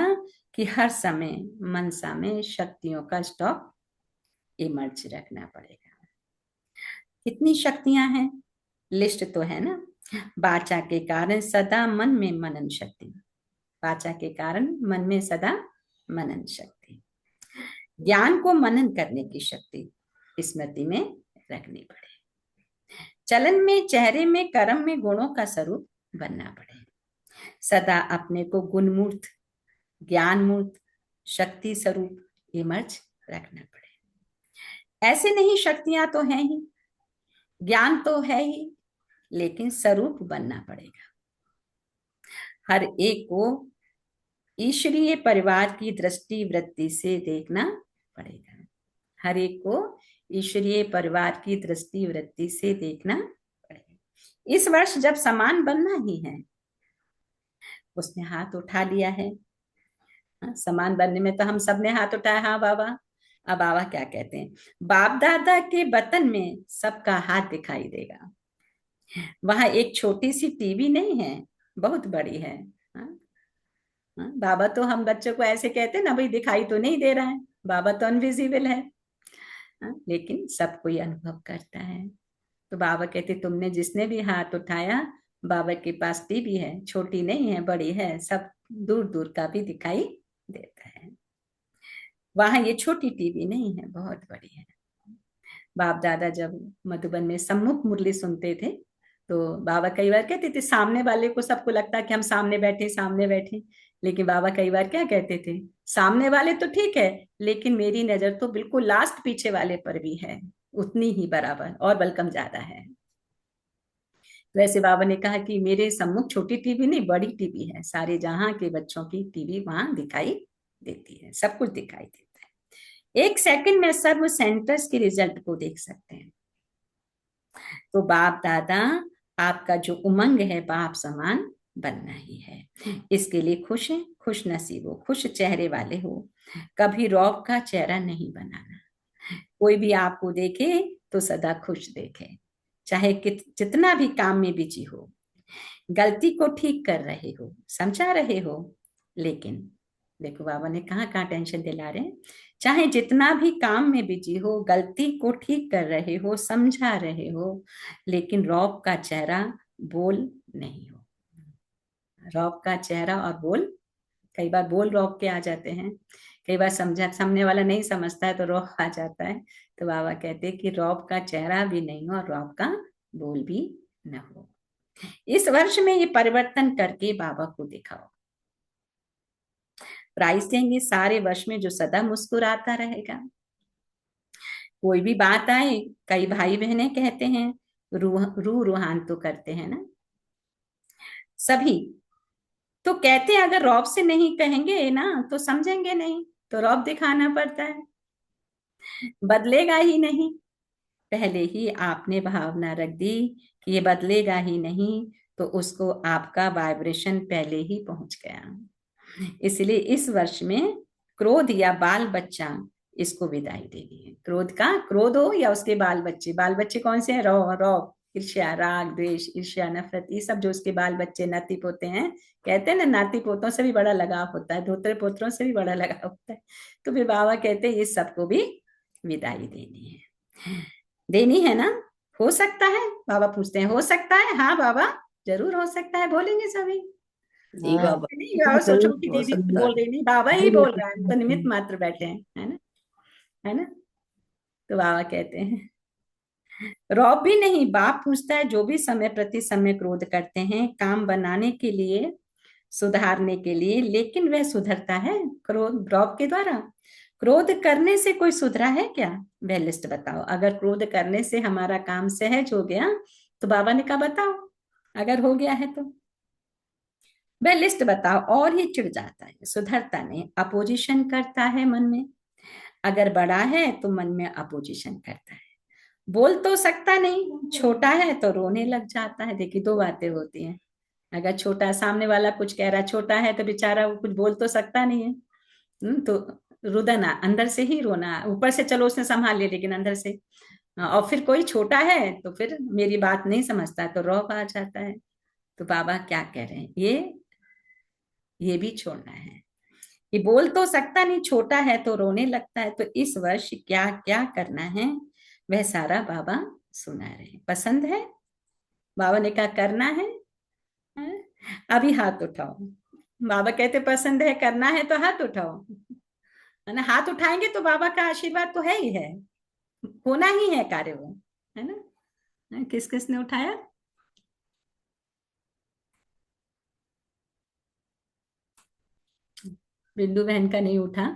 कि हर समय मनसा में शक्तियों का स्टॉक इमर्ज रखना पड़ेगा। कितनी शक्तियां हैं, लिस्ट तो है ना। वाचा के कारण सदा मन में मनन शक्ति, वाचा के कारण मन में सदा मनन शक्ति। ज्ञान को मनन करने की शक्ति स्मृति में रखनी पड़े। चलन में, चेहरे में, कर्म में गुणों का स्वरूप बनना पड़े। सदा अपने को गुणमूर्त, ज्ञान मूर्त, शक्ति स्वरूप इमर्ज रखना पड़े। ऐसे नहीं शक्तियां तो हैं ही, ज्ञान तो है ही, लेकिन स्वरूप बनना पड़ेगा। हर एक को ईश्वरीय परिवार की दृष्टि वृत्ति से देखना पड़ेगा। हर एक को ईश्वरीय परिवार की दृष्टि वृत्ति से देखना पड़ेगा। इस वर्ष जब समान बनना ही है, उसने हाथ उठा लिया है। समान बनने में तो हम सब ने हाथ उठाया, हाँ बाबा। अब बाबा क्या कहते हैं, बाप दादा के वतन में सबका हाथ दिखाई देगा। वहां एक छोटी सी टीवी नहीं है, बहुत बड़ी है। बाबा तो हम बच्चों को ऐसे कहते हैं ना, भाई दिखाई तो नहीं दे रहा है, बाबा तो अनविजिबल है, लेकिन सब कोई अनुभव करता है। तो बाबा कहते तुमने जिसने भी हाथ उठाया, बाबा के पास टीवी है, छोटी नहीं है, बड़ी है, सब दूर दूर का भी दिखाई देता है। वहां ये छोटी टीवी नहीं है, बहुत बड़ी है। बाप दादा जब मधुबन में सम्मुख मुरली सुनते थे, तो बाबा कई बार कहते थे, सामने वाले को सबको लगता कि हम सामने बैठे सामने बैठे, लेकिन बाबा कई बार क्या कहते थे, सामने वाले तो ठीक है, लेकिन मेरी नजर तो बिल्कुल लास्ट पीछे वाले पर भी है, उतनी ही बराबर और बलकम ज्यादा है। वैसे बाबा ने कहा कि मेरे सम्मुख छोटी टीवी नहीं, बड़ी टीवी है, सारे जहां के बच्चों की टीवी वहां दिखाई देती है, सब कुछ दिखाई देता है। एक सेकंड में सर्व सेंटर्स के रिजल्ट को देख सकते हैं। तो बाप दादा, आपका जो उमंग है बाप समान बनना ही है। इसके लिए खुश है, खुश नसीब हो, खुश चेहरे वाले हो, कभी रौब का चेहरा नहीं बनाना। कोई भी आपको देखे तो सदा खुश देखे, चाहे जितना भी काम में बिजी हो, गलती को ठीक कर रहे हो, समझा रहे हो, लेकिन देखो बाबा ने कहाँ टेंशन दिला रहे हैं, चाहे जितना भी काम में बिजी हो, गलती को ठीक कर रहे हो, समझा रहे हो, लेकिन रौब का चेहरा बोल नहीं हो। रौब का चेहरा और बोल, कई बार बोल रौब के आ जाते हैं, कई बार समझा सामने वाला नहीं समझता है तो रौब आ जाता है। तो बाबा कहते हैं कि रौब का चेहरा भी नहीं हो और रौब का बोल भी न हो। इस वर्ष में ये परिवर्तन करके बाबा को दिखाओ। प्राइस देंगे सारे वर्ष में जो सदा मुस्कुराता रहेगा। कोई भी बात आए, कई भाई बहनें कहते हैं रूह रूहान तो करते हैं ना सभी, तो कहते हैं अगर रौब से नहीं कहेंगे ना तो समझेंगे नहीं, तो रौब दिखाना पड़ता है। बदलेगा ही नहीं, पहले ही आपने भावना रख दी कि ये बदलेगा ही नहीं, तो उसको आपका वाइब्रेशन पहले ही पहुंच गया। इसलिए इस वर्ष में क्रोध या बाल बच्चा, इसको विदाई देनी है। क्रोध का, क्रोध हो या उसके बाल बच्चे कौन से हैं, रौब, ईर्ष्या, राग, द्वेष, ईर्ष्या, नफरत, ये सब जो उसके बाल बच्चे नाती पोते हैं, कहते हैं ना नाती पोतों से भी बड़ा लगाव होता है, धोते पोतरों से भी बड़ा लगाव होता है। तो फिर बाबा कहते हैं इस सबको भी विदाई देनी है ना। हो सकता है, बाबा पूछते हैं हो सकता है, हाँ बाबा जरूर हो सकता है, बोलेंगे सभी। जी बाबा, नहीं बाबा सोचो कि हो दीदी सकता बोल है। रही, नहीं बाबा ही बोल रहा है, तो निमित्त मात्र बैठे हैं, है ना, है ना। तो बाबा कहते हैं रौब भी नहीं, बाप पूछता है जो भी समय प्रति समय क्रोध करते हैं काम बनाने के लिए, सुधारने के लिए, लेकिन वह सुधरता है क्रोध रौब के द्वारा। क्रोध करने से कोई सुधरा है क्या, वह लिस्ट बताओ। अगर क्रोध करने से हमारा काम सहज हो गया तो बाबा ने कहा बताओ, अगर हो गया है तो वह लिस्ट बताओ। और ही चिढ़ जाता है, सुधरता नहीं, अपोजिशन करता है मन में। अगर बड़ा है तो मन में अपोजिशन करता है, बोल तो सकता नहीं, छोटा है तो रोने लग जाता है। देखिए दो बातें होती हैं, अगर छोटा सामने वाला कुछ कह रहा, छोटा है तो बेचारा वो कुछ बोल तो सकता नहीं है, तो रुदन अंदर से ही रोना, ऊपर से चलो उसने संभाल लिया लेकिन अंदर से। और फिर कोई छोटा है तो फिर मेरी बात नहीं समझता तो रौब आ जाता है। तो बाबा क्या कह रहे हैं, ये भी छोड़ना है। कि बोल तो सकता नहीं, छोटा है तो रोने लगता है। तो इस वर्ष क्या क्या करना है वह सारा बाबा सुना रहे हैं। पसंद है? बाबा ने कहा करना है, हैं? अभी हाथ उठाओ। बाबा कहते पसंद है, करना है तो हाथ उठाओ, है ना। हाथ उठाएंगे तो बाबा का आशीर्वाद तो है ही है, होना ही है कार्य वो, है ना। किस किस ने उठाया? बिंदु बहन का नहीं उठा।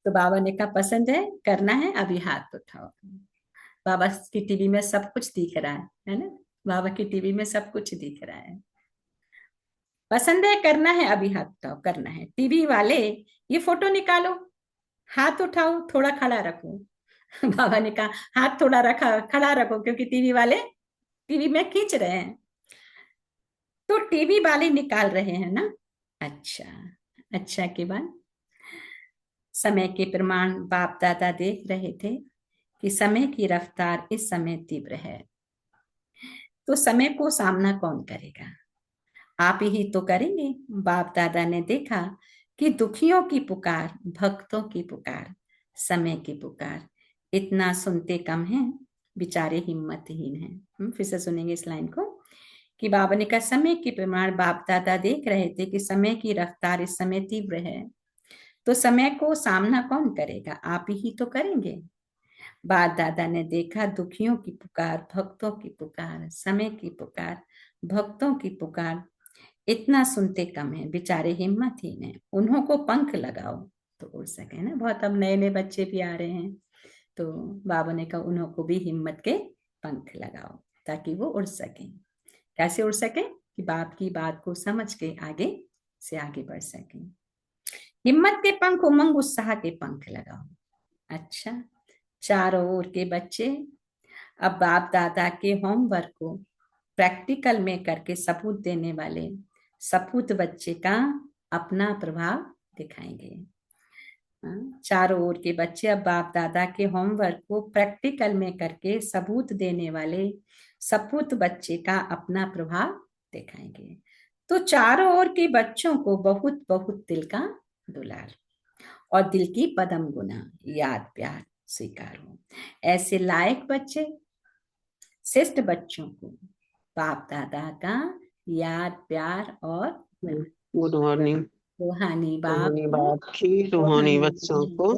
तो बाबा ने कहा पसंद है, करना है, अभी हाथ उठाओ। बाबा की टीवी में सब कुछ दिख रहा है ना। बाबा की टीवी में सब कुछ दिख रहा है। पसंद है, करना है, अभी हाथ उठाओ, करना है। टीवी वाले ये फोटो निकालो, हाथ उठाओ, थोड़ा खड़ा रखो। बाबा ने कहा हाथ थोड़ा रखा, खड़ा रखो, क्योंकि टीवी वाले टीवी में खींच रहे हैं। तो टीवी वाले निकाल रहे हैं ना। अच्छा, अच्छा के बाद समय के प्रमाण बाप दादा देख रहे थे कि समय की रफ्तार इस समय तीव्र है। तो समय को सामना कौन करेगा? आप ही तो करेंगे। बाप दादा ने देखा कि दुखियों की पुकार, भक्तों की पुकार, समय की पुकार इतना सुनते कम है, बेचारे हिम्मतहीन हैं। फिर से सुनेंगे इस लाइन को कि बाबा ने कहा समय के प्रमाण बाप दादा देख रहे थे कि समय की रफ्तार इस समय तीव्र है। तो समय को सामना कौन करेगा? आप ही तो करेंगे। बाप दादा ने देखा दुखियों की पुकार, भक्तों की पुकार, समय की पुकार, भक्तों की पुकार इतना सुनते कम है, बेचारे हिम्मतहीन है, उन्हों को पंख लगाओ तो उड़ सके ना। बहुत अब नए नए बच्चे भी आ रहे हैं, तो बाबा ने कहा उन्हों को भी हिम्मत के पंख लगाओ ताकि वो उड़ सके। कैसे उड़ सके? कि बाप की बात को समझ के आगे से आगे बढ़ सके। हिम्मत के पंख, उमंग उत्साह के पंख लगाओ। अच्छा, चारों ओर के बच्चे अब बाप दादा के होमवर्क को प्रैक्टिकल में करके सबूत देने वाले सपूत बच्चे का अपना प्रभाव दिखाएंगे। चारों ओर के बच्चे अब बाप दादा के होमवर्क को प्रैक्टिकल में करके सबूत देने वाले सपूत बच्चे का अपना प्रभाव दिखाएंगे। तो चारों ओर के बच्चों को बहुत बहुत दिल का दुलार और दिल की पदम गुना याद प्यार स्वीकार हो। ऐसे लायक बच्चे, श्रेष्ठ बच्चों को बाप दादा का याद प्यार और गुड मॉर्निंग। रूहानी बाप रूहानी को, बाप की, रूहानी बच्चों को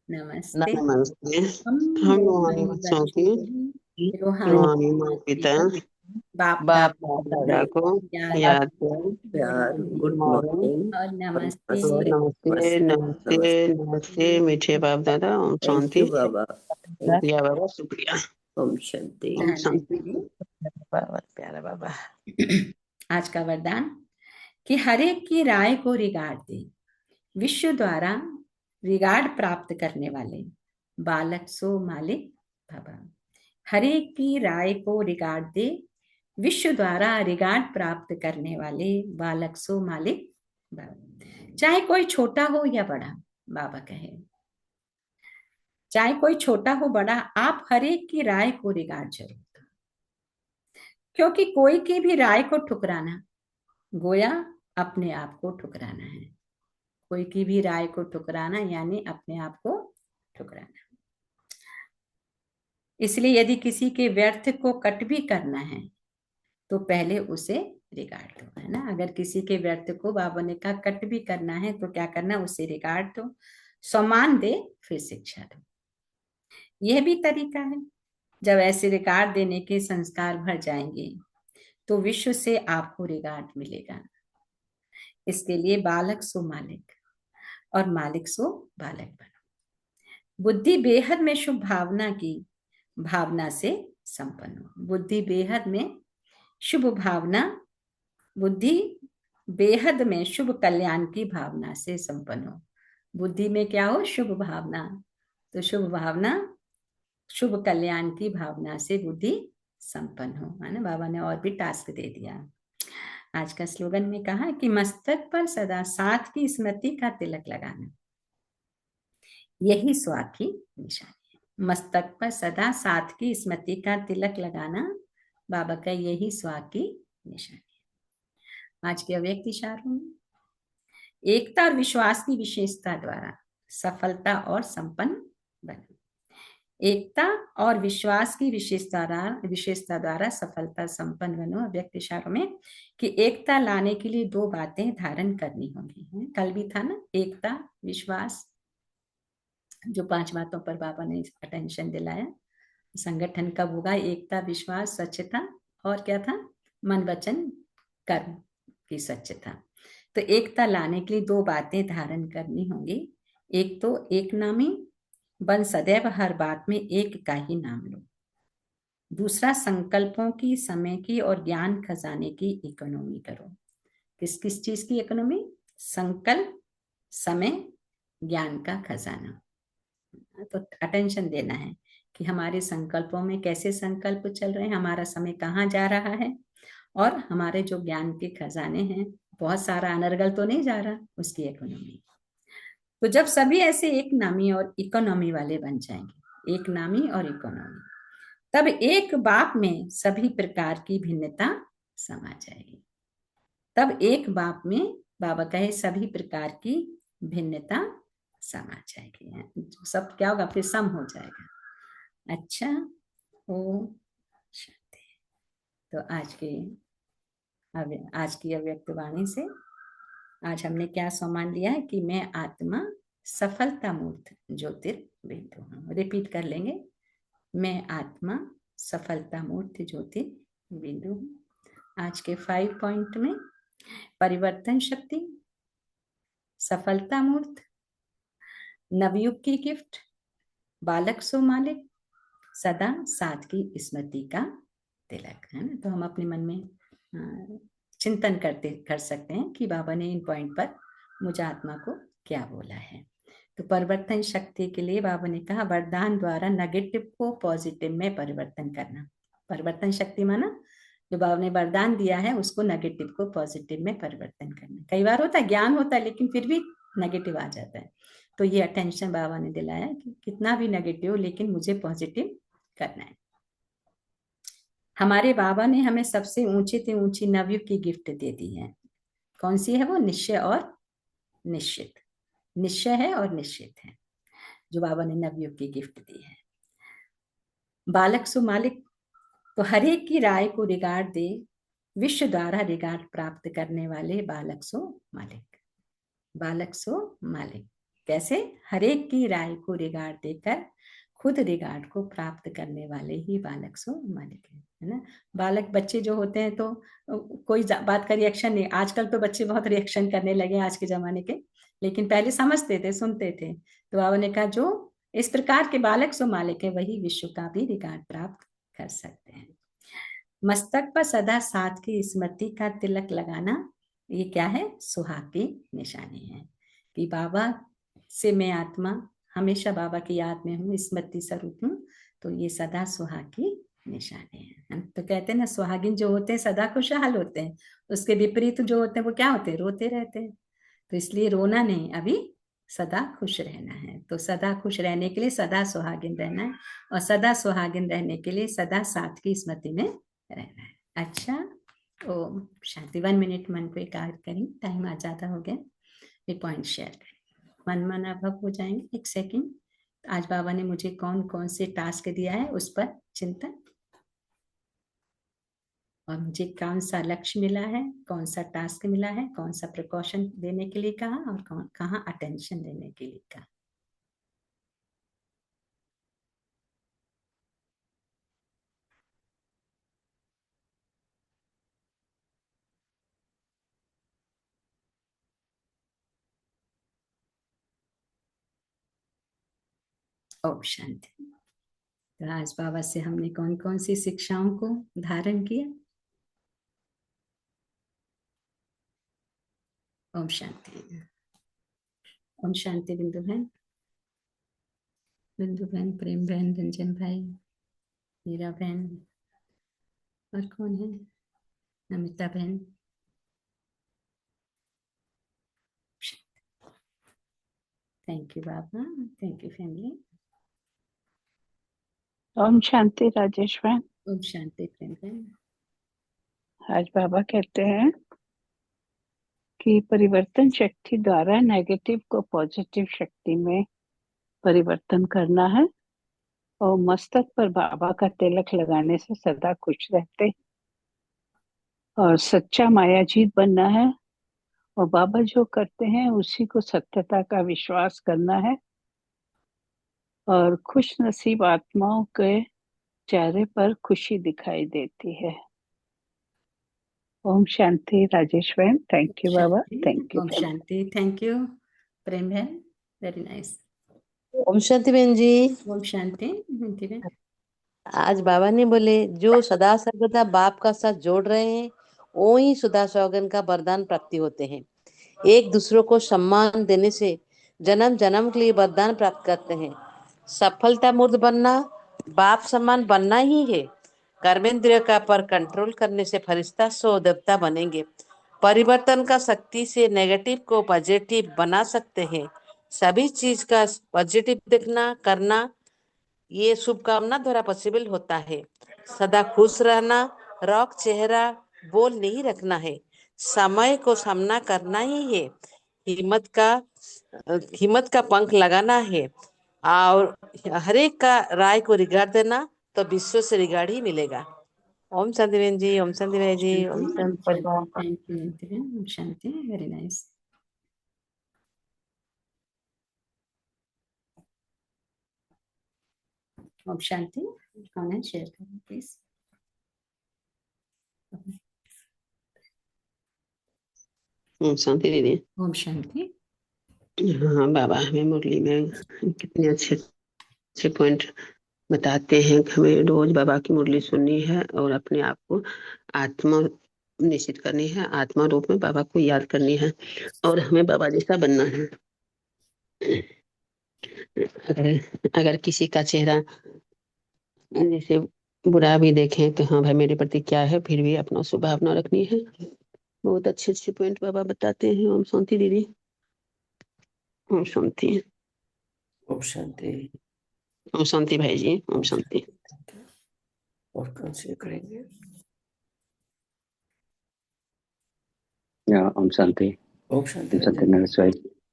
नमस्ते। नमस्ते। हम हम रूहानी रूहानी बच्चों की बच्चों, रूहानी रूहानी माता पिता बाप बाप दादा दादा को याद याद करें। प्यार, गुड गुड मॉर्निंग मॉर्निंग और नमस्ते। और नमस्ते नमस्ते नमस्ते मीठे बाप दादा। ओम थैंक यू शांति। बाबा। शुक्रिया बाबा, शुक्रिया। ओम शांति। ओम शांति। जी। बाबा प्यारा बाबा। आज का वरदान कि हरेक की राय को रिगार्ड दे, विश्व द्वारा रिगार्ड प्राप्त करने वाले बालक सो मालिक भवा। हरेक की राय को रिगार्ड दे, विश्व द्वारा रिगार्ड प्राप्त करने वाले बालक सो मालिक भवा। चाहे कोई छोटा हो या बड़ा, बाबा कहे चाहे कोई छोटा हो बड़ा, आप हरेक की राय को रिगार्ड जरूर दो, क्योंकि कोई की भी राय को ठुकराना गोया अपने आप को ठुकराना है। कोई की भी राय को ठुकराना यानी अपने आप को ठुकराना। इसलिए यदि किसी के व्यर्थ को कट भी करना है तो पहले उसे रिगार्ड दो, है ना। अगर किसी के व्यर्थ को बाबा ने कहा कट भी करना है तो क्या करना, उसे रिगार्ड दो, सम्मान दे, फिर शिक्षा दो। यह भी तरीका है। जब ऐसे रिगार्ड देने के संस्कार भर जाएंगे तो विश्व से आपको रिगार्ड मिलेगा। इसके लिए बालक सो मालिक और मालिक सो बालक बनो। बुद्धि बेहद में शुभ भावना की भावना से संपन्न हो। बुद्धि बेहद में शुभ भावना, बुद्धि बेहद में शुभ कल्याण की भावना से संपन्न हो। बुद्धि में क्या हो? शुभ भावना। तो शुभ भावना, शुभ कल्याण की भावना से बुद्धि संपन्न हो, है ना। बाबा ने और भी टास्क दे दिया। आज का स्लोगन में कहा कि मस्तक पर सदा साथ की स्मृति का तिलक लगाना, यही स्वाद की निशानी है। मस्तक पर सदा साथ की स्मृति का तिलक लगाना बाबा का यही स्वाद की निशानी है। आज के अव्यक्त इशारों में एकता और विश्वास की विशेषता द्वारा सफलता और संपन्न बनो। एकता और विश्वास की विशेषता द्वारा सफलता संपन्न बनो। व्यक्त इशारों में कि एकता लाने के लिए दो बातें धारण करनी होंगी। कल भी था ना, एकता विश्वास, जो 5 बातों पर बाबा ने अटेंशन दिलाया। संगठन कब होगा? एकता विश्वास स्वच्छता और क्या था? मन वचन कर्म की स्वच्छता। तो एकता लाने के लिए दो बातें धारण करनी होंगी। एक तो एक नामी बन सदैव हर बात में एक का ही नाम लो। दूसरा संकल्पों की, समय की और ज्ञान खजाने की इकोनॉमी करो। किस किस चीज की इकोनॉमी? संकल्प, समय, ज्ञान का खजाना। तो अटेंशन देना है कि हमारे संकल्पों में कैसे संकल्प चल रहे हैं, हमारा समय कहाँ जा रहा है, और हमारे जो ज्ञान के खजाने हैं, बहुत सारा अनर्गल तो नहीं जा रहा, उसकी इकोनॉमी। तो जब सभी ऐसे एक नामी और इकोनॉमी वाले बन जाएंगे, एक नामी और इकोनॉमी, तब एक बाप में सभी प्रकार की भिन्नता समा जाएगी। तब एक बाप में बाबा कहे सभी प्रकार की भिन्नता समा जाएगी। सब क्या होगा? फिर सम हो जाएगा। अच्छा, ओ शांति। तो आज की अव्यक्त वाणी से आज हमने क्या सम्मान लिया है कि मैं आत्मा सफलता मूर्त ज्योतिर्बिंदु हूँ। रिपीट कर लेंगे, मैं आत्मा सफलता मूर्त ज्योतिर्बिंदु हूँ। आज के 5 पॉइंट में परिवर्तन शक्ति, सफलता मूर्त, नवयुग की गिफ्ट, बालक सो मालिक, सदा साथ की स्मृति का तिलक, है ना। तो हम अपने मन में चिंतन कर सकते हैं कि बाबा ने इन पॉइंट पर मुझ आत्मा को क्या बोला है। तो परिवर्तन शक्ति के लिए बाबा ने कहा वरदान द्वारा नेगेटिव को पॉजिटिव में परिवर्तन करना। परिवर्तन शक्ति माना जो बाबा ने वरदान दिया है उसको नेगेटिव को पॉजिटिव में परिवर्तन करना। कई बार होता है ज्ञान होता है लेकिन फिर भी नेगेटिव आ जाता है, तो ये अटेंशन बाबा ने दिलाया कि कितना भी नेगेटिव लेकिन मुझे पॉजिटिव करना है। हमारे बाबा ने हमें सबसे ऊंची से ऊंची नवयुग की गिफ्ट दे दी है। कौन सी है वो? निश्चय और निश्चित। निश्चय है और निश्चित है जो बाबा ने नवयुग की गिफ्ट दी है। बालक सो मालिक, तो हर एक की राय को रिगार्ड दे, विश्व द्वारा रिगार्ड प्राप्त करने वाले बालक सो मालिक। बालक सो मालिक कैसे? हर एक की राय को रिगार्ड देकर खुद रिगार्ड को प्राप्त करने वाले ही बालक सो मालिक है ना। बालक बच्चे जो होते हैं तो कोई बात का रिएक्शन नहीं, आजकल तो बच्चे बहुत रिएक्शन करने लगे आज के जमाने के, लेकिन पहले समझते थे, सुनते थे। तो बाबा ने कहा जो इस प्रकार के बालक सो मालिक है वही विश्व का भी रिगार्ड प्राप्त कर सकते हैं। मस्तक पर सदा साथ की स्मृति का तिलक लगाना, ये क्या है? सुहाग की निशानी है कि बाबा से मैं आत्मा हमेशा बाबा की याद में हूँ, स्मृति स्वरूप हूँ, तो ये सदा सुहाग की निशानी है। तो कहते हैं ना सुहागिन जो होते हैं सदा खुशहाल होते हैं, उसके विपरीत जो होते हैं वो क्या होते हैं? रोते रहते हैं। तो इसलिए रोना नहीं, अभी सदा खुश रहना है। तो सदा खुश रहने के लिए सदा सुहागिन रहना है, और सदा सुहागिन रहने के लिए सदा साथ की स्मृति में रहना है। अच्छा, ओम शांति। 1 मिनट मन को एकाग्र करें, टाइम आज ज्यादा हो गया, ये पॉइंट शेयर करें। मन अनुभव हो जाएंगे। 1 सेकेंड। आज बाबा ने मुझे कौन कौन से टास्क दिया है उस पर चिंतन, और मुझे कौन सा लक्ष्य मिला है, कौन सा टास्क मिला है, कौन सा प्रिकॉशन देने के लिए कहा, और कहाँ अटेंशन देने के लिए कहा। ओम शांति। तो आज बाबा से हमने कौन कौन सी शिक्षाओं को धारण किया? ओम शांति। ओम शांति। बिंदु बहन, प्रेम बहन, रंजन भाई, मीरा बहन, और कौन है? नमिता बहन। Thank you Baba, thank you family. ओम शांति राजेश बहन। ओम शांति प्रेम बहन। आज बाबा कहते हैं कि परिवर्तन शक्ति द्वारा नेगेटिव को पॉजिटिव शक्ति में परिवर्तन करना है और मस्तक पर बाबा का तिलक लगाने से सदा खुश रहते और सच्चा मायाजीत बनना है और बाबा जो करते हैं उसी को सत्यता का विश्वास करना है और खुश नसीब आत्माओं के चेहरे पर खुशी दिखाई देती है। ओम शांति। राजेश बहन, thank you Baba, thank you. ओम शांति। थैंक यू प्रेम बहन, वेरी नाइस। ओम शांति बहन जी। ओम शांति बंटी बहन। आज बाबा ने बोले जो सदा सर्वदा बाप का साथ जोड़ रहे हैं वो ही सुधा सौगन का वरदान प्राप्ति होते हैं। एक दूसरों को सम्मान देने से जन्म जन्म के लिए वरदान प्राप्त करते हैं। सफलता मूर्त बनना बाप समान बनना ही है। कर्मेंद्रिय का पर कंट्रोल करने से फरिश्ता सो देवता बनेंगे। परिवर्तन का शक्ति से नेगेटिव को पॉजिटिव बना सकते हैं। सभी चीज का पॉजिटिव देखना करना ये शुभकामना द्वारा पॉसिबल होता है। सदा खुश रहना, रॉक चेहरा बोल नहीं रखना है। समय को सामना करना ही है। हिम्मत का पंख लगाना है और हरेक का राय को रिगार्ड देना तो विश्व से रिगार्ड ही मिलेगा। ओम शांति बहन जी, ओम शांति बहन जी, ओम शांति परिवार। थैंक यू बंटी बहन। ओम शांति, very nice. Om Shanti. Comment share करें प्लीज। ओम शांति दीदी। ओम शांति। हाँ बाबा हमें मुरली में कितने अच्छे अच्छे पॉइंट बताते हैं। हमें रोज बाबा की मुरली सुननी है और अपने आप को आत्मा निश्चित करनी है, आत्मा रूप में बाबा को याद करनी है और हमें बाबा जैसा बनना है। अगर किसी का चेहरा जैसे बुरा भी देखें तो हाँ भाई मेरे प्रति क्या है, फिर भी अपना स्वभावना रखनी है। बहुत अच्छे अच्छे पॉइंट बाबा बताते हैं। ओम शांति दीदी। ओम शांति। ओम शांति। ओम शांति भाई जी। ओम शांति। और कौन से करेंगे? ओम शांति। ओम शांति। नरेश भाई।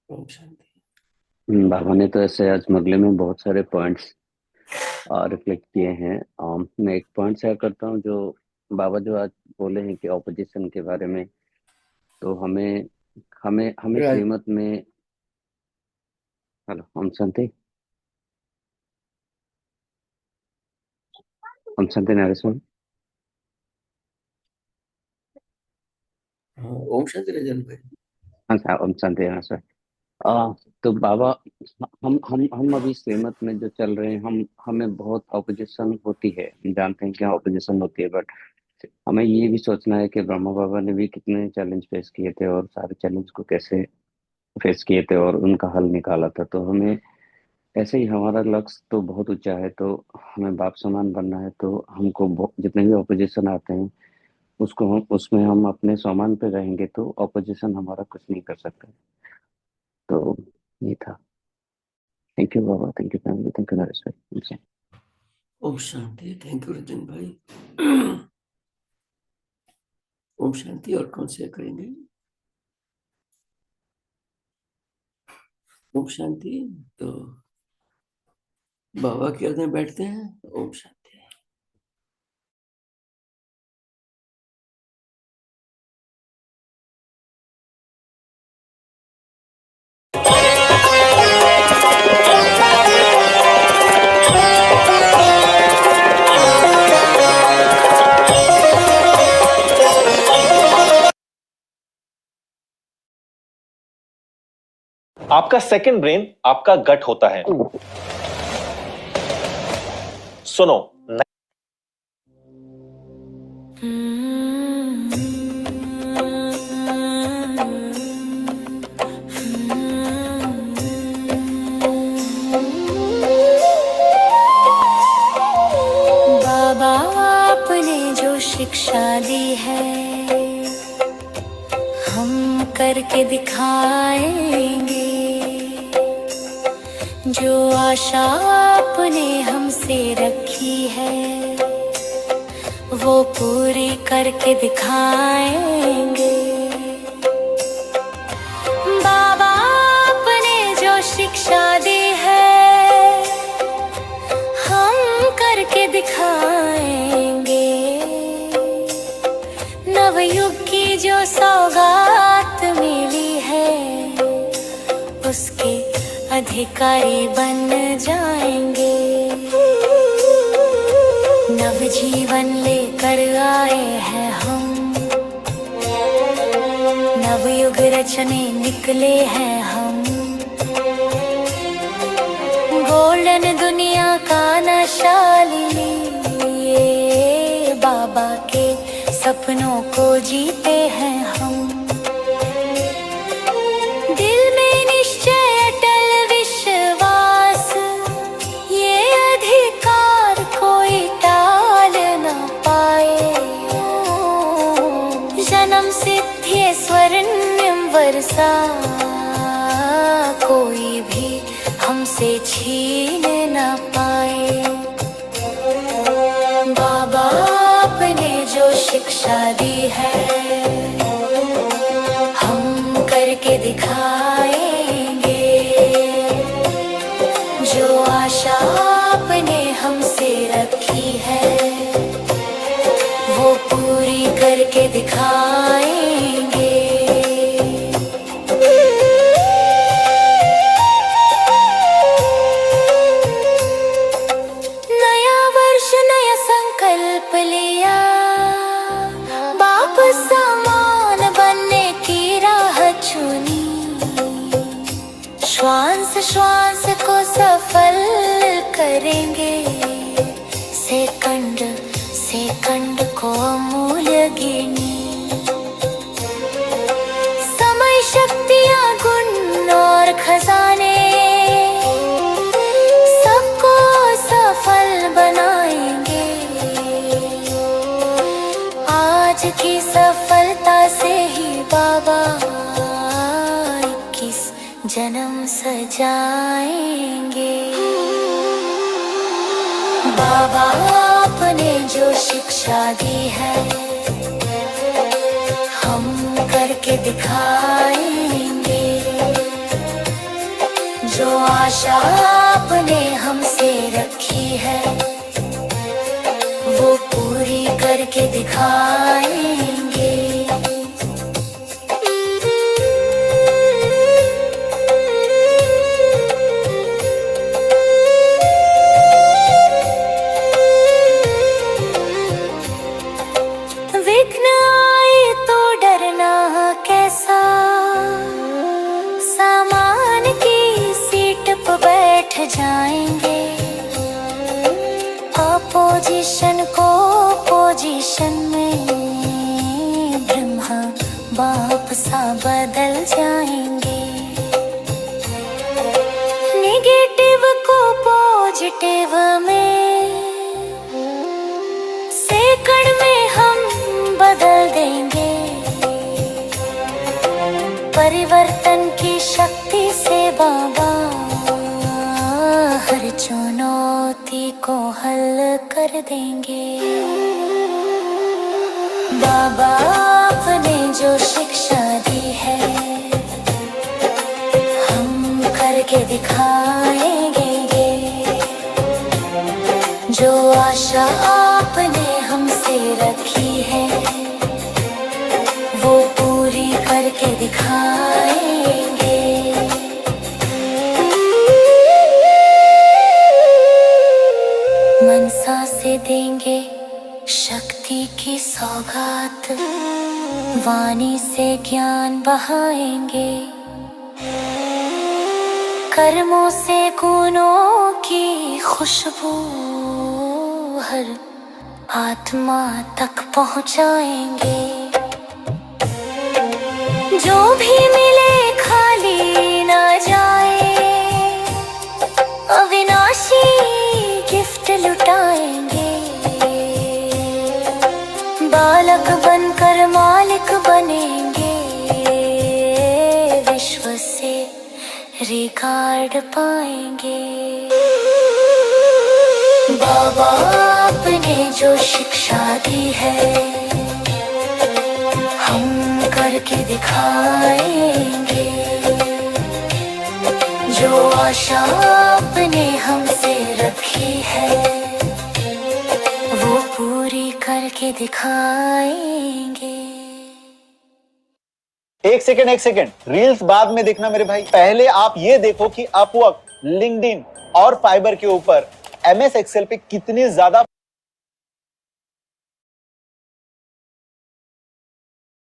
ओम शांति। बाबा ने तो ऐसे आज मुरली में बहुत सारे पॉइंट्स रिफ्लेक्ट किए हैं। मैं एक पॉइंट शेयर करता हूँ जो बाबा जो आज बोले हैं कि ऑपोजिशन के बारे में। तो हमें हमें हमें श्रीमत में। हेलो ओम शांति। ओम शांति नरेश भाई। ओम शांति रजन भाई। हाँ सर, ओम शांति। हाँ सर। तो बाबा हम अभी श्रीमत में जो चल रहे हैं, हमें बहुत ऑपोजिशन होती है। हम जानते हैं क्या ऑपोजिशन होती है, बट हमें ये भी सोचना है कि ब्रह्मा बाबा ने भी कितने चैलेंज फेस किए थे और सारे चैलेंज को कैसे फेस किए थे और उनका हल निकाला था। तो हमें ऐसे ही हमारा लक्ष्य तो बहुत ऊंचा है, तो हमें बाप समान बनना है। तो हमको जितने भी ऑपोजिशन आते हैं उसमें हम अपने समान पे रहेंगे तो ऑपोजिशन हमारा कुछ नहीं कर सकता। तो ये था। Thank you Baba, thank you family, thank you Naresh भाई। ओम शांति। थैंक यू रजन भाई। ओम शांति। और कौन से करेंगे? ओम शांति। तो बाबा के अंदर बैठते हैं। ओम शांति। आपका सेकंड ब्रेन आपका गट होता है। सुनो, बाबा आपने जो शिक्षा दी है हम करके दिखाएंगे। जो आशा आपने हमसे रखी है वो पूरी करके दिखाएंगे। अधिकारी बन जाएंगे। नवजीवन लेकर आए हैं हम, नवयुग रचने निकले हैं हम। गोल्डन दुनिया का नशा लिए बाबा के सपनों को जीते हैं हम। दिल में निश्चय अटल विश्वास, ये अधिकार कोई टाल न पाए। जन्म सिद्धि स्वर्णिम वर्षा कोई भी हमसे छीन न पाए। बाबा आपने जो शिक्षा दी है हम करके दिखाएंगे। जो आशा आपने हमसे रखी है वो पूरी करके दिखाएंगे। नया वर्ष नया संकल्प लिया, बाप समान बनने की राह चुनी। श्वास श्वास को सफल करेंगे, सेकंड सेकंड को अमूल्य गिनी। समय शक्तियाँ गुण और खजाने सबको सफल बनाएंगे। आज की सफलता से ही बाबा 21 जन्म सजाएंगे। बाबा आपने जो शिक्षा दी है हम करके दिखाएंगे। जो आशा आपने हमसे रखी है वो पूरी करके दिखाएंगे। विघ्न आए तो डरना कैसा, सामान की सीट पर बैठ जाएंगे। अपोजिशन को पोजीशन में ब्रह्मा बाप सा बदल जाएंगे। नेगेटिव को पॉजिटिव में सेकंड में हम बदल देंगे। परिवर्तन की शक्ति से बाबा हर चुनौती को हल कर देंगे। बाबा आपने जो शिक्षा दी है हम करके दिखाएंगे। जो आशा आपने हमसे रखी है वो पूरी करके दिखाएंगे। मनसा से देंगे शक्ति की सौगात, वाणी से ज्ञान बहाएंगे। कर्मों से गुणों की खुशबू हर आत्मा तक पहुंचाएंगे। जो भी मिले खाली ना जाए, अविनाशी गिफ्ट लुटाएंगे। बालक बनकर मालिक बनेंगे, विश्व से रिकॉर्ड पाएंगे। बाबा आपने जो शिक्षा दी है हम करके दिखाएंगे। जो आशा आपने हमसे रखी है वो पूरी करके दिखाएंगे। एक सेकंड रील्स बाद में देखना मेरे भाई, पहले आप ये देखो कि अपवर्क लिंक्डइन और फाइबर के ऊपर एमएस एक्सेल पे कितने ज्यादा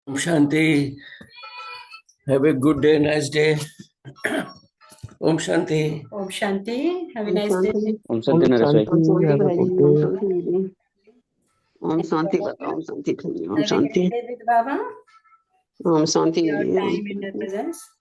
ओम शांति। Have a good day, nice day. ओम शांति। ओम शांति। Have a nice day. ओम शांति नरेश भाई। ओम शांति Have a भाई, good ओम day. शांति दीदी, ओम शांति बताओ, ओम शांति खंडी, ओम Have a Shanti, good day with Baba. Om Shanti Your दीदी, ओम time in your Shanti, presence.